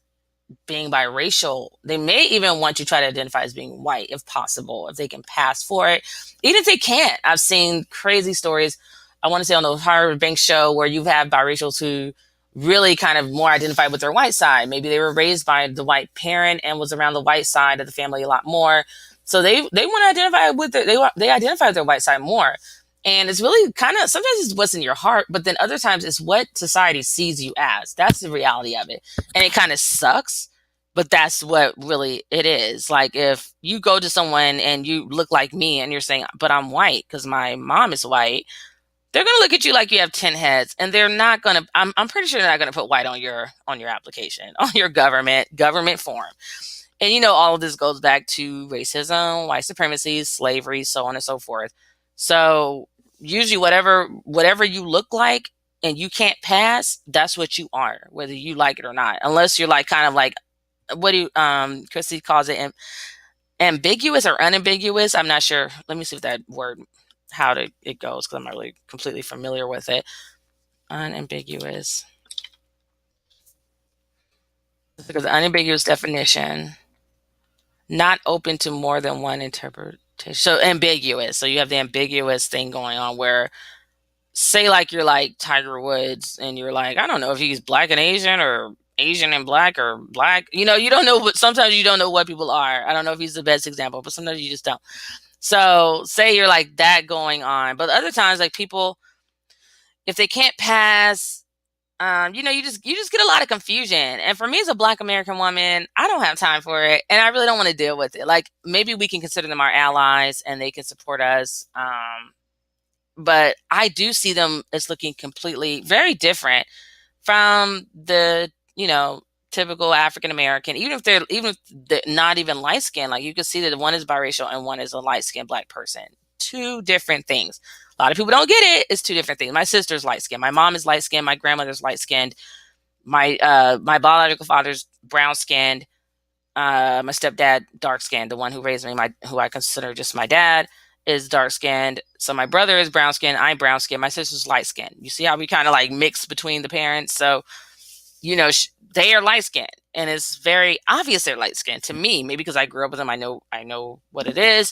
Speaker 1: being biracial. They may even want to try to identify as being white if possible, if they can pass for it. Even if they can't, I've seen crazy stories. I want to say on the Harvard Bank show where you have biracials who really kind of more identify with their white side. Maybe they were raised by the white parent and was around the white side of the family a lot more. So they want to identify with they identify with their white side more. And it's really kind of, sometimes it's what's in your heart, but then other times it's what society sees you as. That's the reality of it. And it kind of sucks, but that's what really it is. Like if you go to someone and you look like me and you're saying, but I'm white because my mom is white, they're going to look at you like you have 10 heads, and they're not going to, I'm pretty sure they're not going to put white on your application, on your government form. And all of this goes back to racism, white supremacy, slavery, so on and so forth. So usually whatever you look like and you can't pass, that's what you are, whether you like it or not. Unless you're like kind of like, what do you, Chrissy calls it ambiguous or unambiguous. I'm not sure. Let me see if that word, it goes, because I'm not really completely familiar with it. Unambiguous. Because the unambiguous definition, not open to more than one interpretation. So ambiguous. So you have the ambiguous thing going on where, say like you're like Tiger Woods and you're like, I don't know if he's black and Asian or Asian and black or black. You don't know sometimes you don't know what people are. I don't know if he's the best example, but sometimes you just don't. So say you're like that going on. But other times, like people, if they can't pass, you just get a lot of confusion. And for me as a black American woman, I don't have time for it. And I really don't want to deal with it. Like maybe we can consider them our allies and they can support us. But I do see them as looking completely very different from the, typical African American, even if they're not even light skinned. Like you can see that one is biracial and one is a light skinned black person. Two different things. A lot of people don't get it. It's two different things. My sister's light skinned. My mom is light skinned. My grandmother's light skinned. My biological father's brown skinned. My stepdad dark skinned. The one who raised me, who I consider just my dad, is dark skinned. So my brother is brown skinned. I'm brown skinned. My sister's light skinned. You see how we kind of like mix between the parents. So they are light skinned, and it's very obvious they're light skinned to me. Maybe because I grew up with them, I know what it is.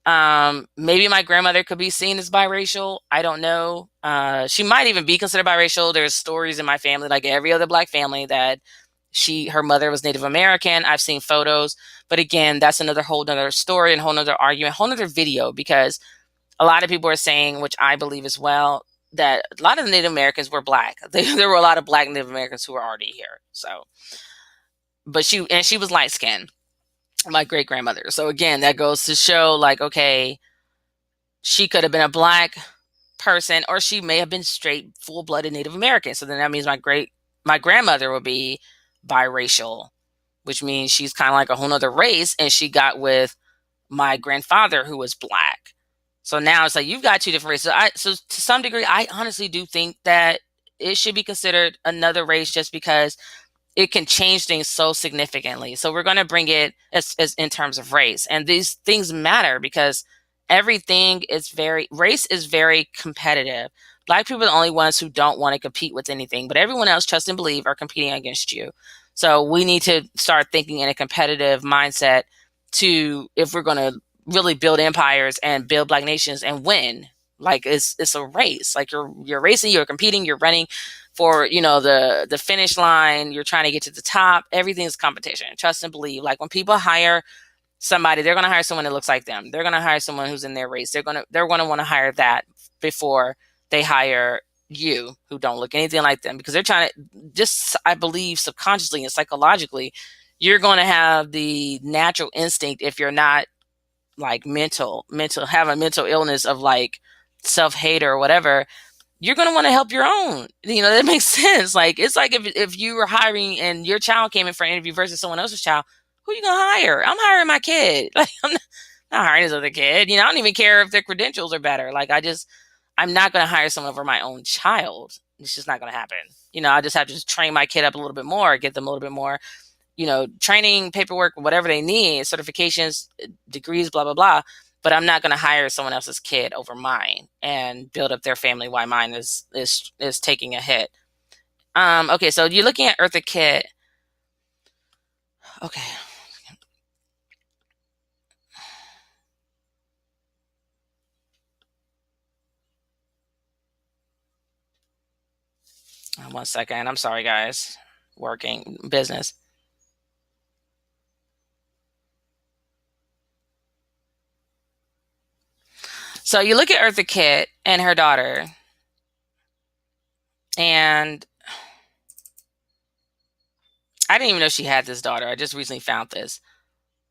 Speaker 1: Maybe my grandmother could be seen as biracial. I don't know. She might even be considered biracial. There's stories in my family, like every other black family, that her mother was Native American. I've seen photos, but again, that's another whole nother story and whole nother argument, whole nother video, because a lot of people are saying, which I believe as well, that a lot of the Native Americans were black. There were a lot of black Native Americans who were already here. So, but she was light skinned, my great grandmother. So again, that goes to show like, okay, she could have been a black person, or she may have been straight full blooded Native American. So then that means my grandmother would be biracial, which means she's kind of like a whole nother race. And she got with my grandfather who was black. So now it's like you've got two different races. So to some degree, I honestly do think that it should be considered another race, just because it can change things so significantly. So we're going to bring it as in terms of race, and these things matter because race is very competitive. Black people are the only ones who don't want to compete with anything, but everyone else, trust and believe, are competing against you. So we need to start thinking in a competitive mindset if we're going to really build empires and build black nations and win. Like it's a race. Like you're racing, you're competing, you're running for the finish line. You're trying to get to the top. Everything's competition. Trust and believe. Like when people hire somebody, they're going to hire someone that looks like them. They're going to hire someone who's in their race. They're going to want to hire that before they hire you, who don't look anything like them, because they're trying to just, I believe, subconsciously and psychologically, you're going to have the natural instinct, if you're not like have a mental illness of like self-hate or whatever, you're going to want to help your own. That makes sense. Like, it's like if you were hiring and your child came in for an interview versus someone else's child, Who you gonna hire? I'm hiring my kid. Like, I'm not hiring this other kid. I don't even care if their credentials are better. Like, I'm not gonna hire someone over my own child. It's just not gonna happen. I just have to just train my kid up a little bit more, get them a little bit more, training, paperwork, whatever they need, certifications, degrees, blah, blah, blah. But I'm not going to hire someone else's kid over mine and build up their family while mine is taking a hit. Okay, so you're looking at Eartha Kitt. Okay. One second. I'm sorry, guys. Working business. So you look at Eartha Kitt and her daughter, and I didn't even know she had this daughter. I just recently found this.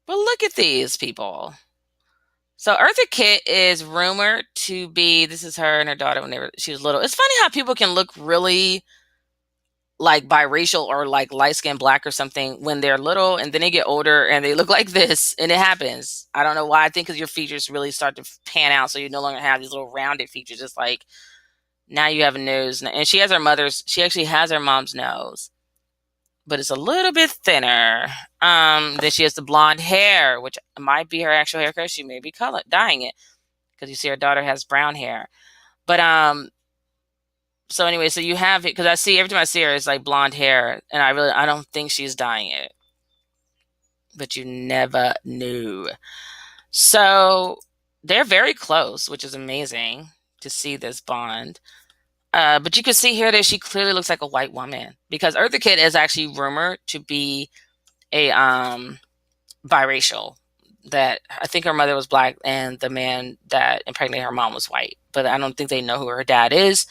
Speaker 1: But look at these people. So Eartha Kitt is rumored to be. This is her and her daughter when she was little. It's funny how people can look really like biracial or like light skinned black or something when they're little, and then they get older and they look like this, and it happens. I don't know why. I think because your features really start to pan out, so you no longer have these little rounded features. It's like now you have a nose, and she has her mother's. She actually has her mom's nose, but it's a little bit thinner. Then she has the blonde hair, which might be her actual hair color. She may be dyeing it because you see her daughter has brown hair. But so anyway, so you have it because I see every time I see her, it's like blonde hair, and I don't think she's dyeing it, but you never knew. So they're very close, which is amazing to see this bond. But you can see here that she clearly looks like a white woman because Eartha Kitt is actually rumored to be a biracial. That I think her mother was black and the man that impregnated her mom was white, but I don't think they know who her dad is.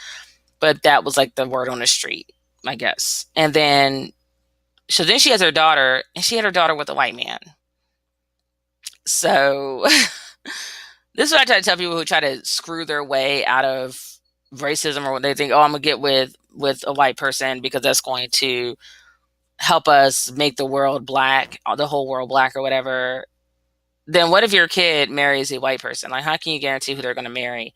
Speaker 1: But that was like the word on the street, I guess. And then, so then she has her daughter, and she had her daughter with a white man. So this is what I try to tell people who try to screw their way out of racism, or what they think, oh, I'm gonna get with a white person because that's going to help us make the world black, the whole world black, or whatever. Then what if your kid marries a white person? Like, how can you guarantee who they're going to marry?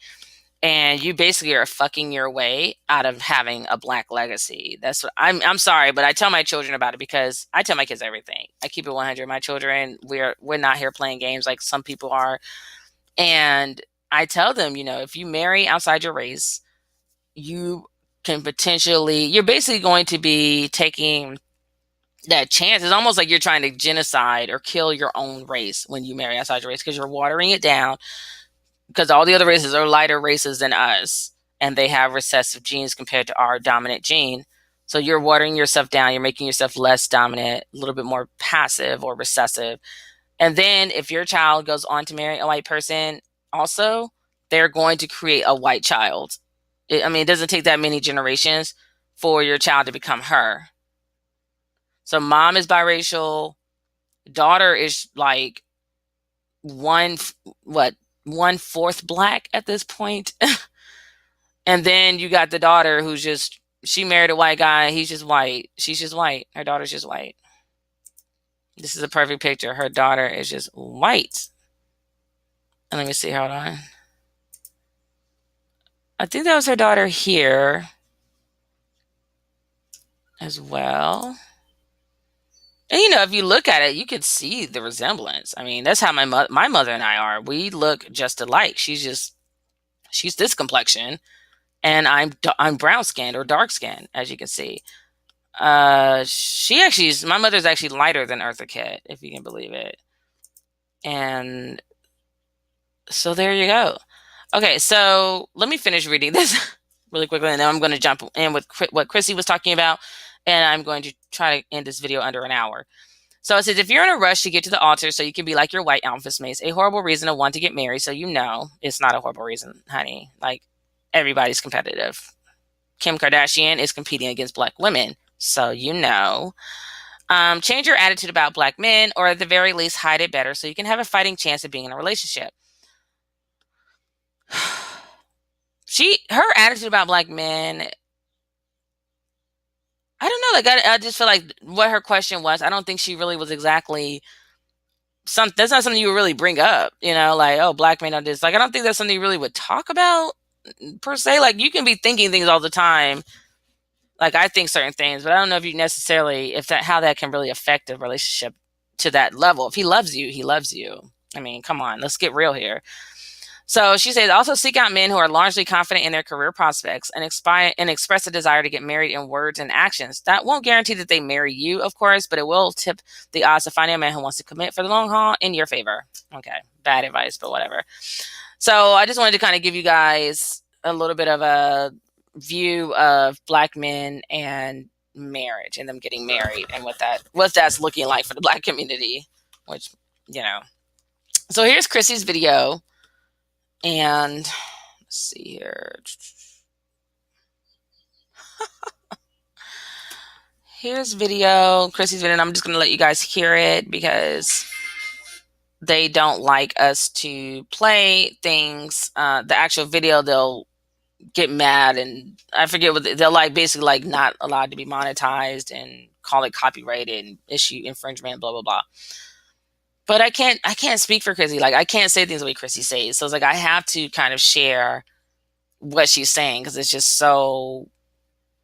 Speaker 1: And you basically are fucking your way out of having a black legacy. That's what I'm sorry, but I tell my children about it because I tell my kids everything. I keep it 100. My children, we're not here playing games like some people are. And I tell them, if you marry outside your race, you can potentially, you're basically going to be taking that chance. It's almost like you're trying to genocide or kill your own race when you marry outside your race because you're watering it down, because all the other races are lighter races than us and they have recessive genes compared to our dominant gene. So you're watering yourself down, you're making yourself less dominant, a little bit more passive or recessive. And then if your child goes on to marry a white person, also, they're going to create a white child. It doesn't take that many generations for your child to become her. So mom is biracial, daughter is like one fourth black at this point. And then you got the daughter who's just, she married a white guy, he's just white, she's just white, her daughter's just white. This is a perfect picture. Her daughter is just white. And let me see, hold on. I think that was her daughter here as well. And if you look at it, you can see the resemblance. That's how my mother and I are. We look just alike. She's this complexion, and I'm brown skinned or dark skinned, as you can see. My mother's actually lighter than Eartha Kitt, if you can believe it. And so there you go. Okay, so let me finish reading this really quickly, and then I'm going to jump in with what Chrissy was talking about, and I'm going to try to end this video under an hour. So it says, if you're in a rush to get to the altar so you can be like your white alpha mates, a horrible reason to want to get married, so it's not a horrible reason, honey. Like, everybody's competitive. Kim Kardashian is competing against black women, so change your attitude about black men, or at the very least hide it better so you can have a fighting chance of being in a relationship. Her attitude about black men I don't know. Like I just feel like what her question was. I don't think she really was exactly some. That's not something you would really bring up. You know, like oh, black men are this. Like I don't think that's something you really would talk about per se. Like you can be thinking things all the time. Like I think certain things, but I don't know if you necessarily if that how that can really affect a relationship to that level. If he loves you, he loves you. I mean, come on, let's get real here. So she says, also seek out men who are largely confident in their career prospects and express a desire to get married in words and actions. That won't guarantee that they marry you, of course, but it will tip the odds of finding a man who wants to commit for the long haul in your favor. Okay, bad advice, but whatever. So I just wanted to kind of give you guys a little bit of a view of black men and marriage and them getting married and what that's looking like for the black community, which you know. So here's Chrissy's video. And let's see here. Here's video, Chrissy's video, and I'm just going to let you guys hear it because they don't like us to play things. The actual video, they'll get mad, and I forget what they'll like. Basically, like not allowed to be monetized and call it copyrighted and issue infringement, blah blah blah. But I can't speak for Chrissy. Like I can't say things the way Chrissy says. So it's like I have to kind of share what she's saying because it's just so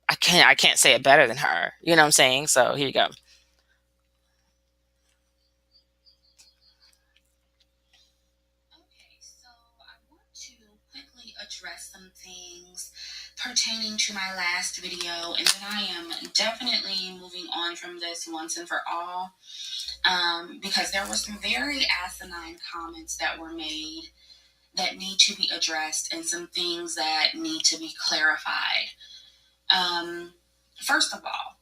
Speaker 1: I can't say it better than her. You know what I'm saying? So here you go.
Speaker 2: Okay, so I want to quickly address some things pertaining to my last video, and then I am definitely moving on from this once and for all, because there were some very asinine comments that were made that need to be addressed and some things that need to be clarified. First of all,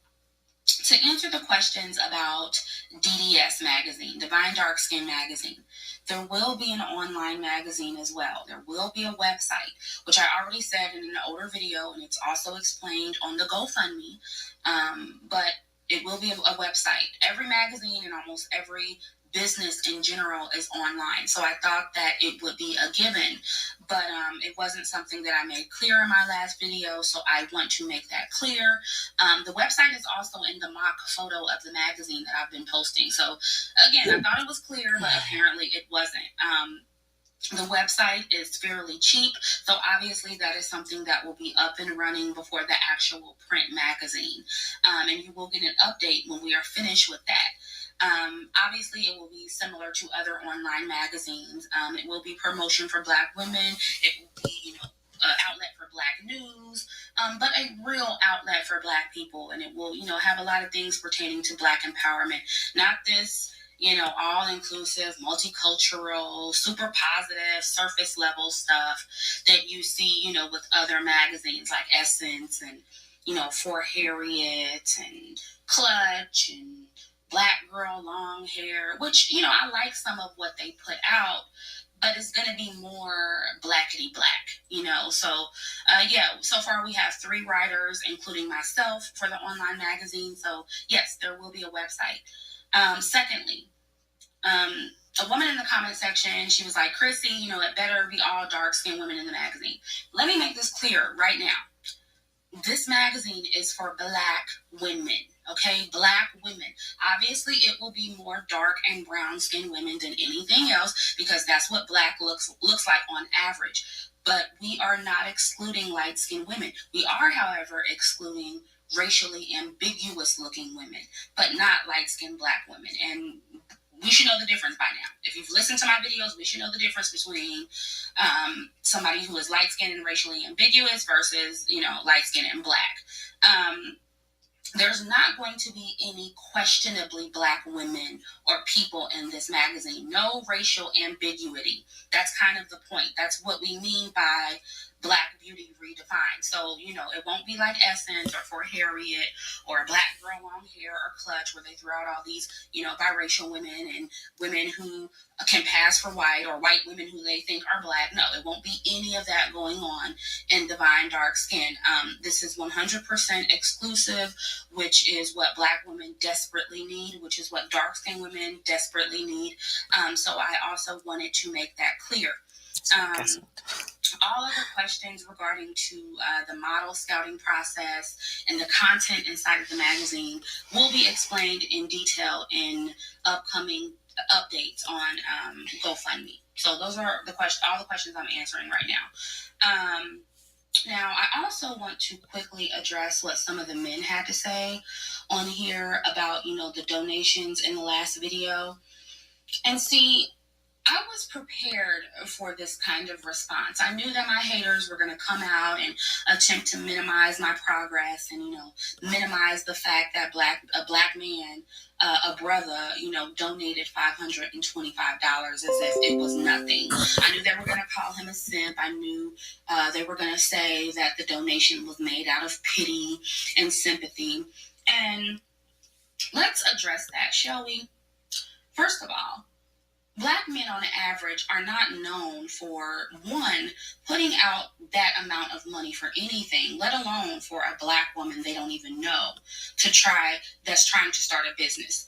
Speaker 2: to answer the questions about DDS magazine, Divine Dark Skin magazine, there will be an online magazine as well. There will be a website, which I already said in an older video, and it's also explained on the GoFundMe. But it will be a website. Every magazine and almost every business in general is online. So I thought that it would be a given, but it wasn't something that I made clear in my last video, so I want to make that clear. The website is also in the mock photo of the magazine that I've been posting. So again, I thought it was clear, but apparently it wasn't. The website is fairly cheap, so obviously that is something that will be up and running before the actual print magazine. And you will get an update when we are finished with that. Obviously, it will be similar to other online magazines. It will be promotion for Black women. It will be, an outlet for Black news, but a real outlet for Black people. And it will, have a lot of things pertaining to Black empowerment. Not this, all inclusive, multicultural, super positive, surface level stuff that you see, with other magazines like Essence and, For Harriet and Clutch and Black Girl Long Hair, which, I like some of what they put out, but it's going to be more blackety black. So, so far we have 3 writers, including myself, for the online magazine. So, yes, there will be a website. Secondly, a woman in the comment section, she was like, Chrissy, it better be all dark skinned women in the magazine. Let me make this clear right now. This magazine is for Black women. Okay, Black women. Obviously, it will be more dark and brown skinned women than anything else because that's what Black looks like on average. But we are not excluding light skinned women. We are, however, excluding racially ambiguous looking women, but not light skinned Black women. And we should know the difference by now. If you've listened to my videos, we should know the difference between somebody who is light skinned and racially ambiguous versus, light skinned and Black. There's not going to be any questionably Black women or people in this magazine. No racial ambiguity. That's kind of the point. That's what we mean by Black beauty redefined. So, it won't be like Essence or For Harriet or Black Girl Long Hair or Clutch where they throw out all these, biracial women and women who can pass for white or white women who they think are Black. No, it won't be any of that going on in Divine Dark Skin. This is 100% exclusive, which is what Black women desperately need, which is what dark skinned women desperately need. So I also wanted to make that clear. All other questions regarding to the model scouting process and the content inside of the magazine will be explained in detail in upcoming updates on GoFundMe. So those are all the questions I'm answering right now. Now, I also want to quickly address what some of the men had to say on here about, the donations in the last video. And see, I was prepared for this kind of response. I knew that my haters were going to come out and attempt to minimize my progress and, minimize the fact that a black man, a brother, donated $525 as if it was nothing. I knew they were going to call him a simp. I knew they were going to say that the donation was made out of pity and sympathy. And let's address that, shall we? First of all, Black men on average are not known for, one, putting out that amount of money for anything, let alone for a Black woman they don't even know that's trying to start a business.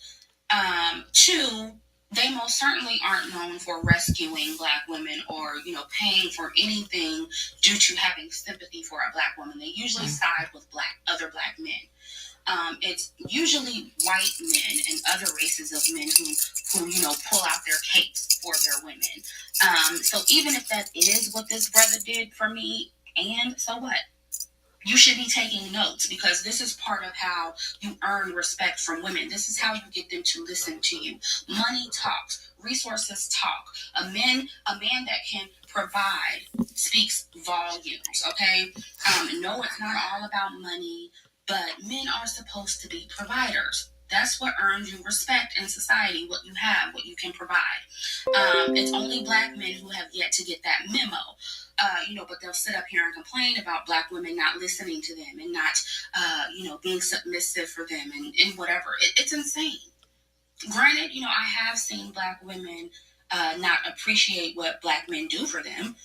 Speaker 2: Two, they most certainly aren't known for rescuing Black women or, paying for anything due to having sympathy for a Black woman. They usually side with other Black men. It's usually white men and other races of men who pull out their capes for their women. So even if that is what this brother did for me, and so what? You should be taking notes, because this is part of how you earn respect from women. This is how you get them to listen to you. Money talks, resources talk. A man that can provide speaks volumes. Okay, no, it's not all about money. But men are supposed to be providers. That's what earns you respect in society, what you have, what you can provide. It's only Black men who have yet to get that memo. But they'll sit up here and complain about Black women not listening to them and not, being submissive for them and whatever. It's insane. Granted, I have seen Black women not appreciate what Black men do for them,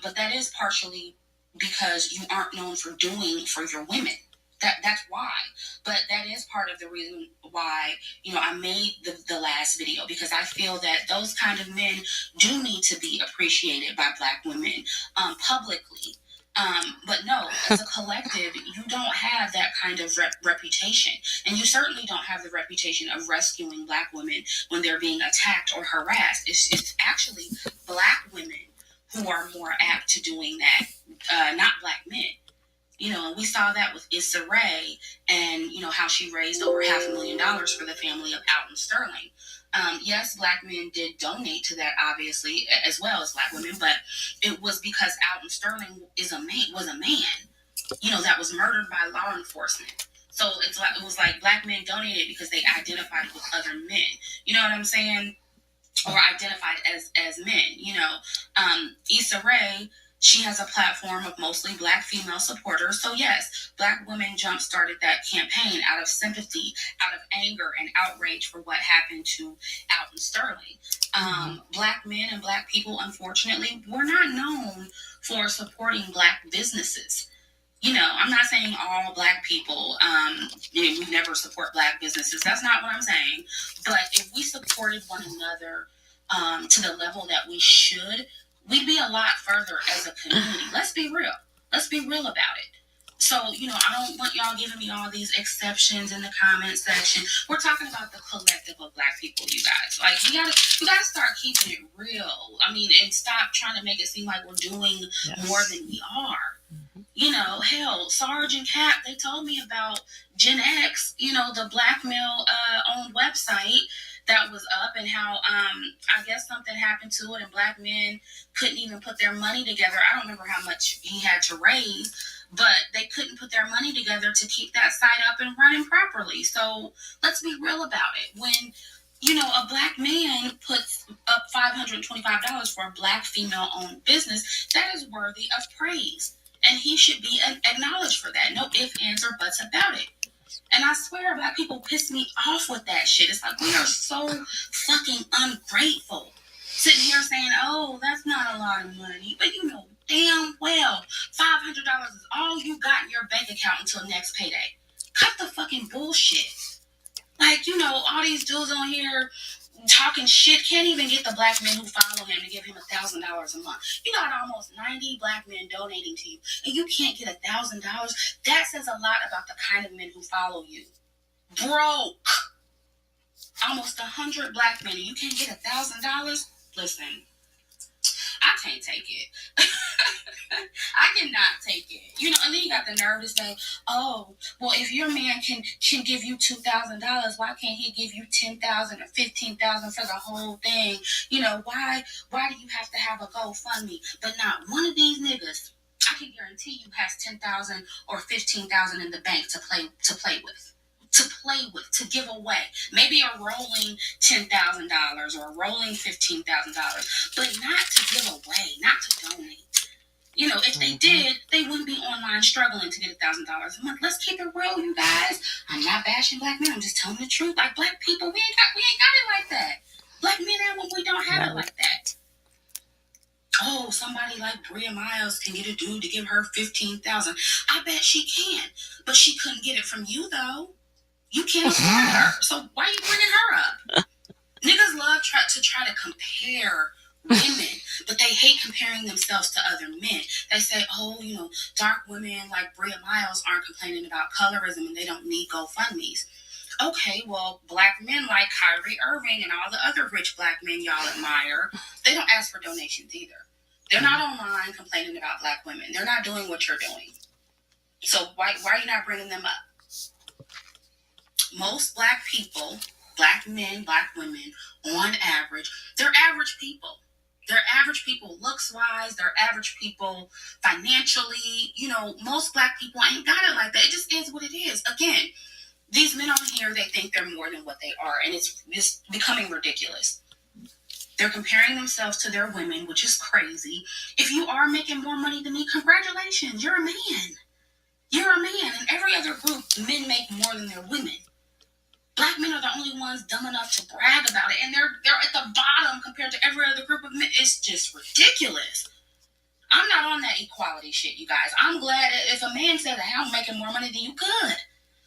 Speaker 2: but that is partially because you aren't known for doing for your women. That's why. But that is part of the reason why, I made the last video, because I feel that those kind of men do need to be appreciated by Black women publicly. But no, as a collective, you don't have that kind of reputation. And you certainly don't have the reputation of rescuing Black women when they're being attacked or harassed. It's actually Black women who are more apt to doing that, not Black men. We saw that with Issa Rae and, how she raised over $500,000 for the family of Alton Sterling. Yes, Black men did donate to that, obviously, as well as Black women, but it was because Alton Sterling was a man, that was murdered by law enforcement. So it was like Black men donated because they identified with other men. You know what I'm saying? Or identified as men. Issa Rae, she has a platform of mostly Black female supporters. So yes, Black women jump-started that campaign out of sympathy, out of anger and outrage for what happened to Alton Sterling. Black men and Black people, unfortunately, were not known for supporting Black businesses. I'm not saying all Black people, we never support Black businesses. That's not what I'm saying. But if we supported one another to the level that we should, we'd be a lot further as a community. Let's be real. Let's be real about it. So, I don't want y'all giving me all these exceptions in the comment section. We're talking about the collective of Black people, you guys. Like, we gotta start keeping it real. And stop trying to make it seem like we're doing more than we are. Hell, Sarge and Cap, they told me about Gen X, the Black male owned website that was up, and how I guess something happened to it and Black men couldn't even put their money together. I don't remember how much he had to raise, but they couldn't put their money together to keep that site up and running properly. So let's be real about it. When a Black man puts up $525 for a Black female-owned business, that is worthy of praise. And he should be acknowledged for that. No ifs, ands, or buts about it. And I swear, Black people piss me off with that shit. It's like, we are so fucking ungrateful. Sitting here saying, oh, that's not a lot of money. But damn well, $500 is all you got in your bank account until next payday. Cut the fucking bullshit. Like, all these dudes on here, talking shit, can't even get the black men who follow him to give him $1,000 a month. You got almost 90 black men donating to you, and you can't get $1,000. That says a lot about the kind of men who follow you. Broke. Almost 100 black men, and you can't get $1,000. Listen, I can't take it. I cannot take it. You know, and then you got the nerve to say, oh, well, if your man can give you $2,000, why can't he give you $10,000 or $15,000 for the whole thing? You know, why do you have to have a GoFundMe? But not one of these niggas, I can guarantee you, has $10,000 or $15,000 in the bank to play with. To give away. Maybe a rolling $10,000 or a rolling $15,000, but not to give away, not to donate. You know, if they did, they wouldn't be online struggling to get $1,000 a month. Let's keep it real, you guys. I'm not bashing black men. I'm just telling the truth. Like, black people, we ain't got it like that. Black men and women, we don't have it like that. Oh, somebody like Bria Miles can get a dude to give her $15,000. I bet she can, but she couldn't get it from you though. You can't afford her, so why are you bringing her up? Niggas love to try to compare women, but they hate comparing themselves to other men. They say, oh, you know, dark women like Bria Miles aren't complaining about colorism and they don't need GoFundMes. Okay, well, black men like Kyrie Irving and all the other rich black men y'all admire, they don't ask for donations either. They're not online complaining about black women. They're not doing what you're doing. So why are you not bringing them up? Most black people, black men, black women, on average, they're average people. They're average people looks-wise. They're average people financially. You know, most black people ain't got it like that. It just is what it is. Again, these men on here, they think they're more than what they are, and it's becoming ridiculous. They're comparing themselves to their women, which is crazy. If you are making more money than me, congratulations. You're a man. You're a man. In every other group, men make more than their women. Black men are the only ones dumb enough to brag about it, and they're at the bottom compared to every other group of men. It's just ridiculous. I'm not on that equality shit, you guys. I'm glad if a man says, hey, I'm making more money than you, good.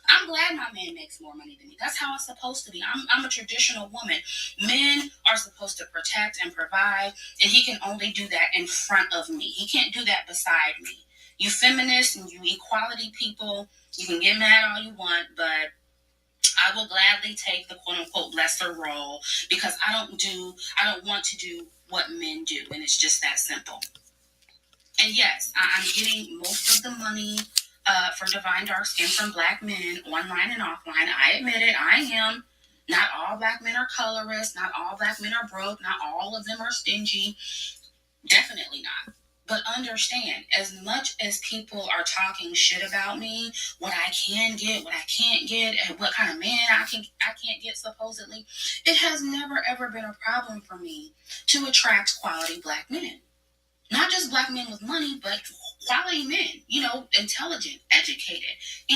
Speaker 2: I'm glad my man makes more money than me. That's how it's supposed to be. I'm a traditional woman. Men are supposed to protect and provide, and he can only do that in front of me. He can't do that beside me. You feminists and you equality people, you can get mad all you want, but I will gladly take the quote unquote lesser role because I don't want to do what men do, and it's just that simple. And yes, I'm getting most of the money for Divine Dark Skin from black men, online and offline. I admit it, I am. Not all black men are colorist. Not all black men are broke. Not all of them are stingy. Definitely not. But understand, as much as people are talking shit about me, what I can get, what I can't get, and what kind of man I can't get supposedly, it has never ever been a problem for me to attract quality black men. Not just black men with money, but quality men, you know, intelligent, educated,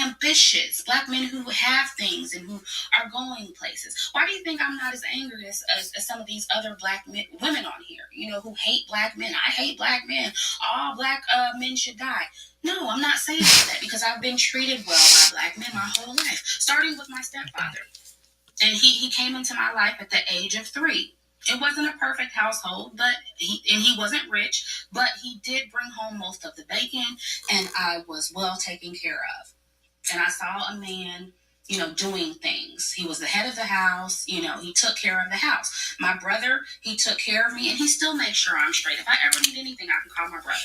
Speaker 2: ambitious, black men who have things and who are going places. Why do you think I'm not as angry as some of these other black women on here, you know, who hate black men? I hate black men. All black men should die. No, I'm not saying that because I've been treated well by black men my whole life, starting with my stepfather. And he came into my life at the age of 3. It wasn't a perfect household, but he wasn't rich, but he did bring home most of the bacon, and I was well taken care of. And I saw a man, you know, doing things. He was the head of the house, you know, he took care of the house. My brother, he took care of me, and he still makes sure I'm straight. If I ever need anything, I can call my brother.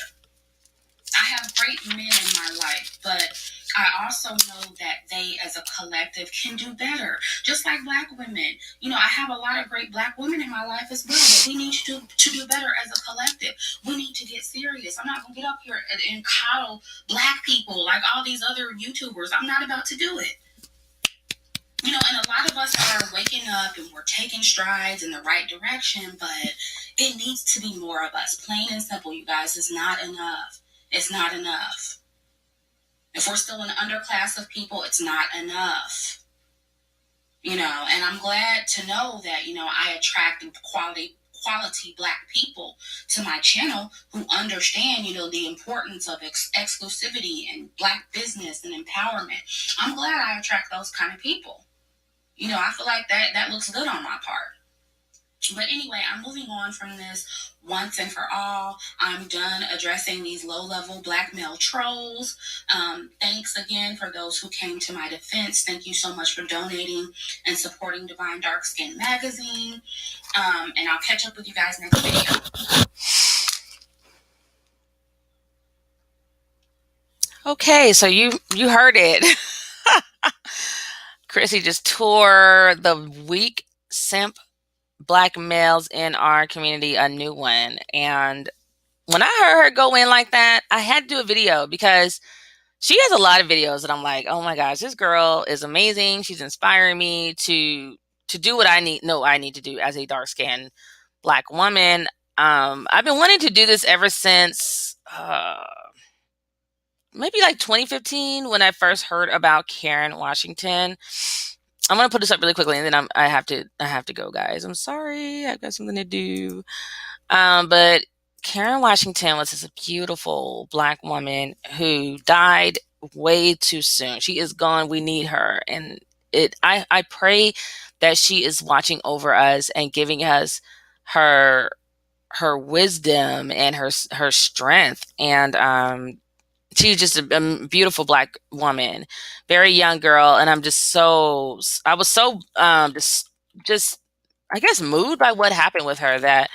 Speaker 2: I have great men in my life, but I also know that they as a collective can do better. Just like black women. You know, I have a lot of great black women in my life as well, but we need to do better as a collective. We need to get serious. I'm not going to get up here and coddle black people like all these other YouTubers. I'm not about to do it. You know, and a lot of us are waking up and we're taking strides in the right direction, but it needs to be more of us. Plain and simple, you guys. It's not enough. It's not enough. If we're still an underclass of people, it's not enough. You know, and I'm glad to know that, you know, I attract quality black people to my channel who understand, you know, the importance of exclusivity and black business and empowerment. I'm glad I attract those kind of people. You know, I feel like that looks good on my part. But anyway, I'm moving on from this once and for all. I'm done addressing these low level black male trolls. Thanks again for those who came to my defense. Thank you so much for donating and supporting Divine Dark Skin Magazine. And I'll catch up with you guys next video.
Speaker 1: Okay, so you heard it. Chrissy just tore the weak simp black males in our community a new one. And when I heard her go in like that, I had to do a video because she has a lot of videos that I'm like, oh my gosh, this girl is amazing. She's inspiring me to do what I need to do as a dark skinned black woman. I've been wanting to do this ever since maybe like 2015 when I first heard about Karen Washington. I'm gonna put this up really quickly, and then I have to go, guys. I'm sorry, I've got something to do. But Karen Washington was this beautiful black woman who died way too soon. She is gone. We need her, and I pray that she is watching over us and giving us her her wisdom and her strength. And she's just a beautiful black woman, very young girl, and I was so just I guess moved by what happened with her that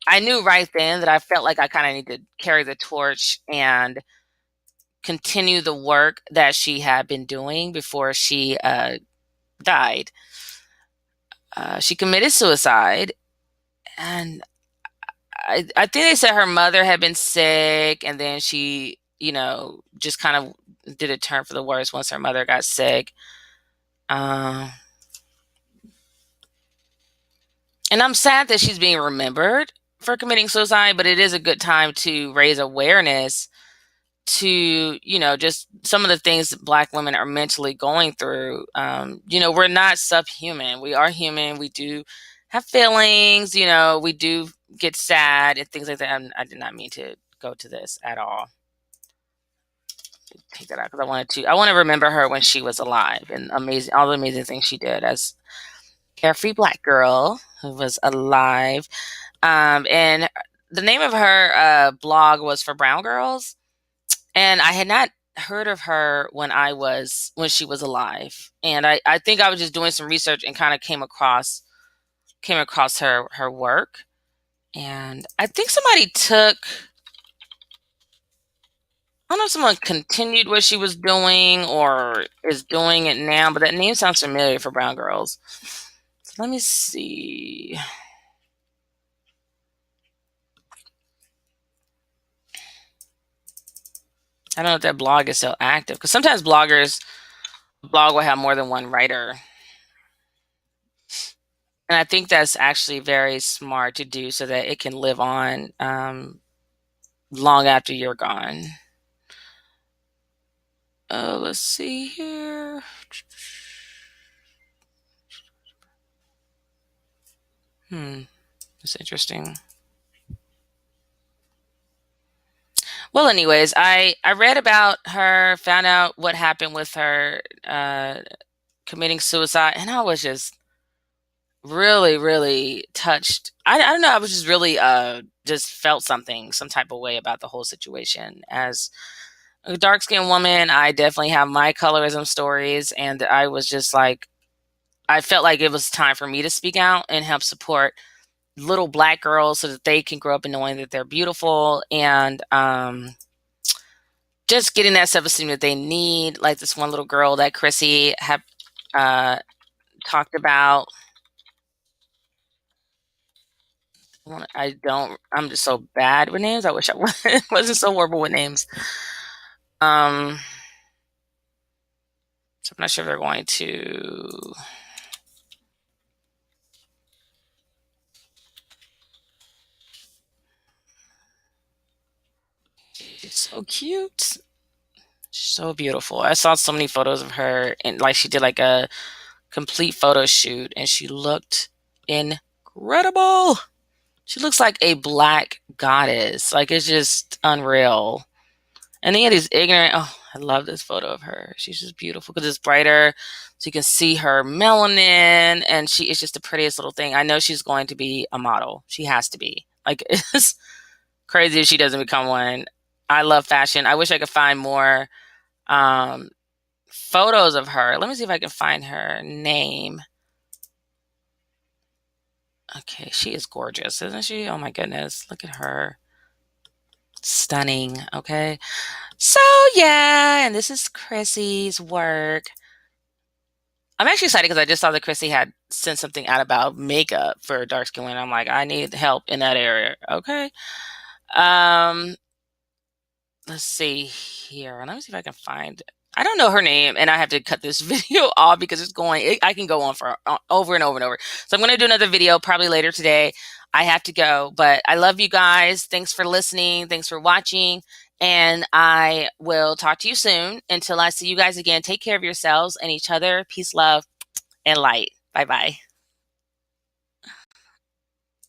Speaker 1: I knew right then that I felt like I kind of need to carry the torch and continue the work that she had been doing before she died. She committed suicide, and I think they said her mother had been sick, and then she, just kind of did a turn for the worse once her mother got sick. Uh, and I'm sad that she's being remembered for committing suicide, but it is a good time to raise awareness to, just some of the things that black women are mentally going through. We're not subhuman. We are human. We do have feelings, we do get sad and things like that. I did not mean to go to this at all. Take that out because I want to remember her when she was alive and all the amazing things she did as carefree black girl who was alive. And the name of her blog was For Brown Girls. And I had not heard of her when she was alive. And I think I was just doing some research and kind of came across her work. And I think I don't know if someone continued what she was doing or is doing it now, but that name sounds familiar for brown girls. So let me see. I don't know if that blog is still active because sometimes blog will have more than one writer. And I think that's actually very smart to do so that it can live on long after you're gone. Let's see here. That's interesting. Well, anyways, I read about her, found out what happened with her committing suicide, and I was just really, really touched. I don't know. I was just really just felt some type of way about the whole situation. As a dark skinned woman, I definitely have my colorism stories, and I was just like, I felt like it was time for me to speak out and help support little black girls so that they can grow up and knowing that they're beautiful and just getting that self-esteem that they need. Like this one little girl that Chrissy had talked about. I'm just so bad with names. I wish I wasn't so horrible with names. So I'm not sure if they're going to. She's so cute. So beautiful. I saw so many photos of her and like she did like a complete photo shoot and she looked incredible. She looks like a black goddess. Like it's just unreal. And then these ignorant, oh, I love this photo of her. She's just beautiful because it's brighter, so you can see her melanin, and she is just the prettiest little thing. I know she's going to be a model. She has to be. Like, it's crazy if she doesn't become one. I love fashion. I wish I could find more um, photos of her. Let me see if I can find her name. Okay, she is gorgeous, isn't she? Oh my goodness, look at her. Stunning. Okay. So yeah, and this is Chrissy's work. I'm actually excited because I just saw that Chrissy had sent something out about makeup for dark skin women. I'm like, I need help in that area. Okay. Um, let's see here. Let me see if I can find. I don't know her name, and I have to cut this video off because it's going. I can go on for over and over and over. So I'm going to do another video probably later today. I have to go, but I love you guys. Thanks for listening. Thanks for watching. And I will talk to you soon. Until I see you guys again, take care of yourselves and each other. Peace, love, and light. Bye bye.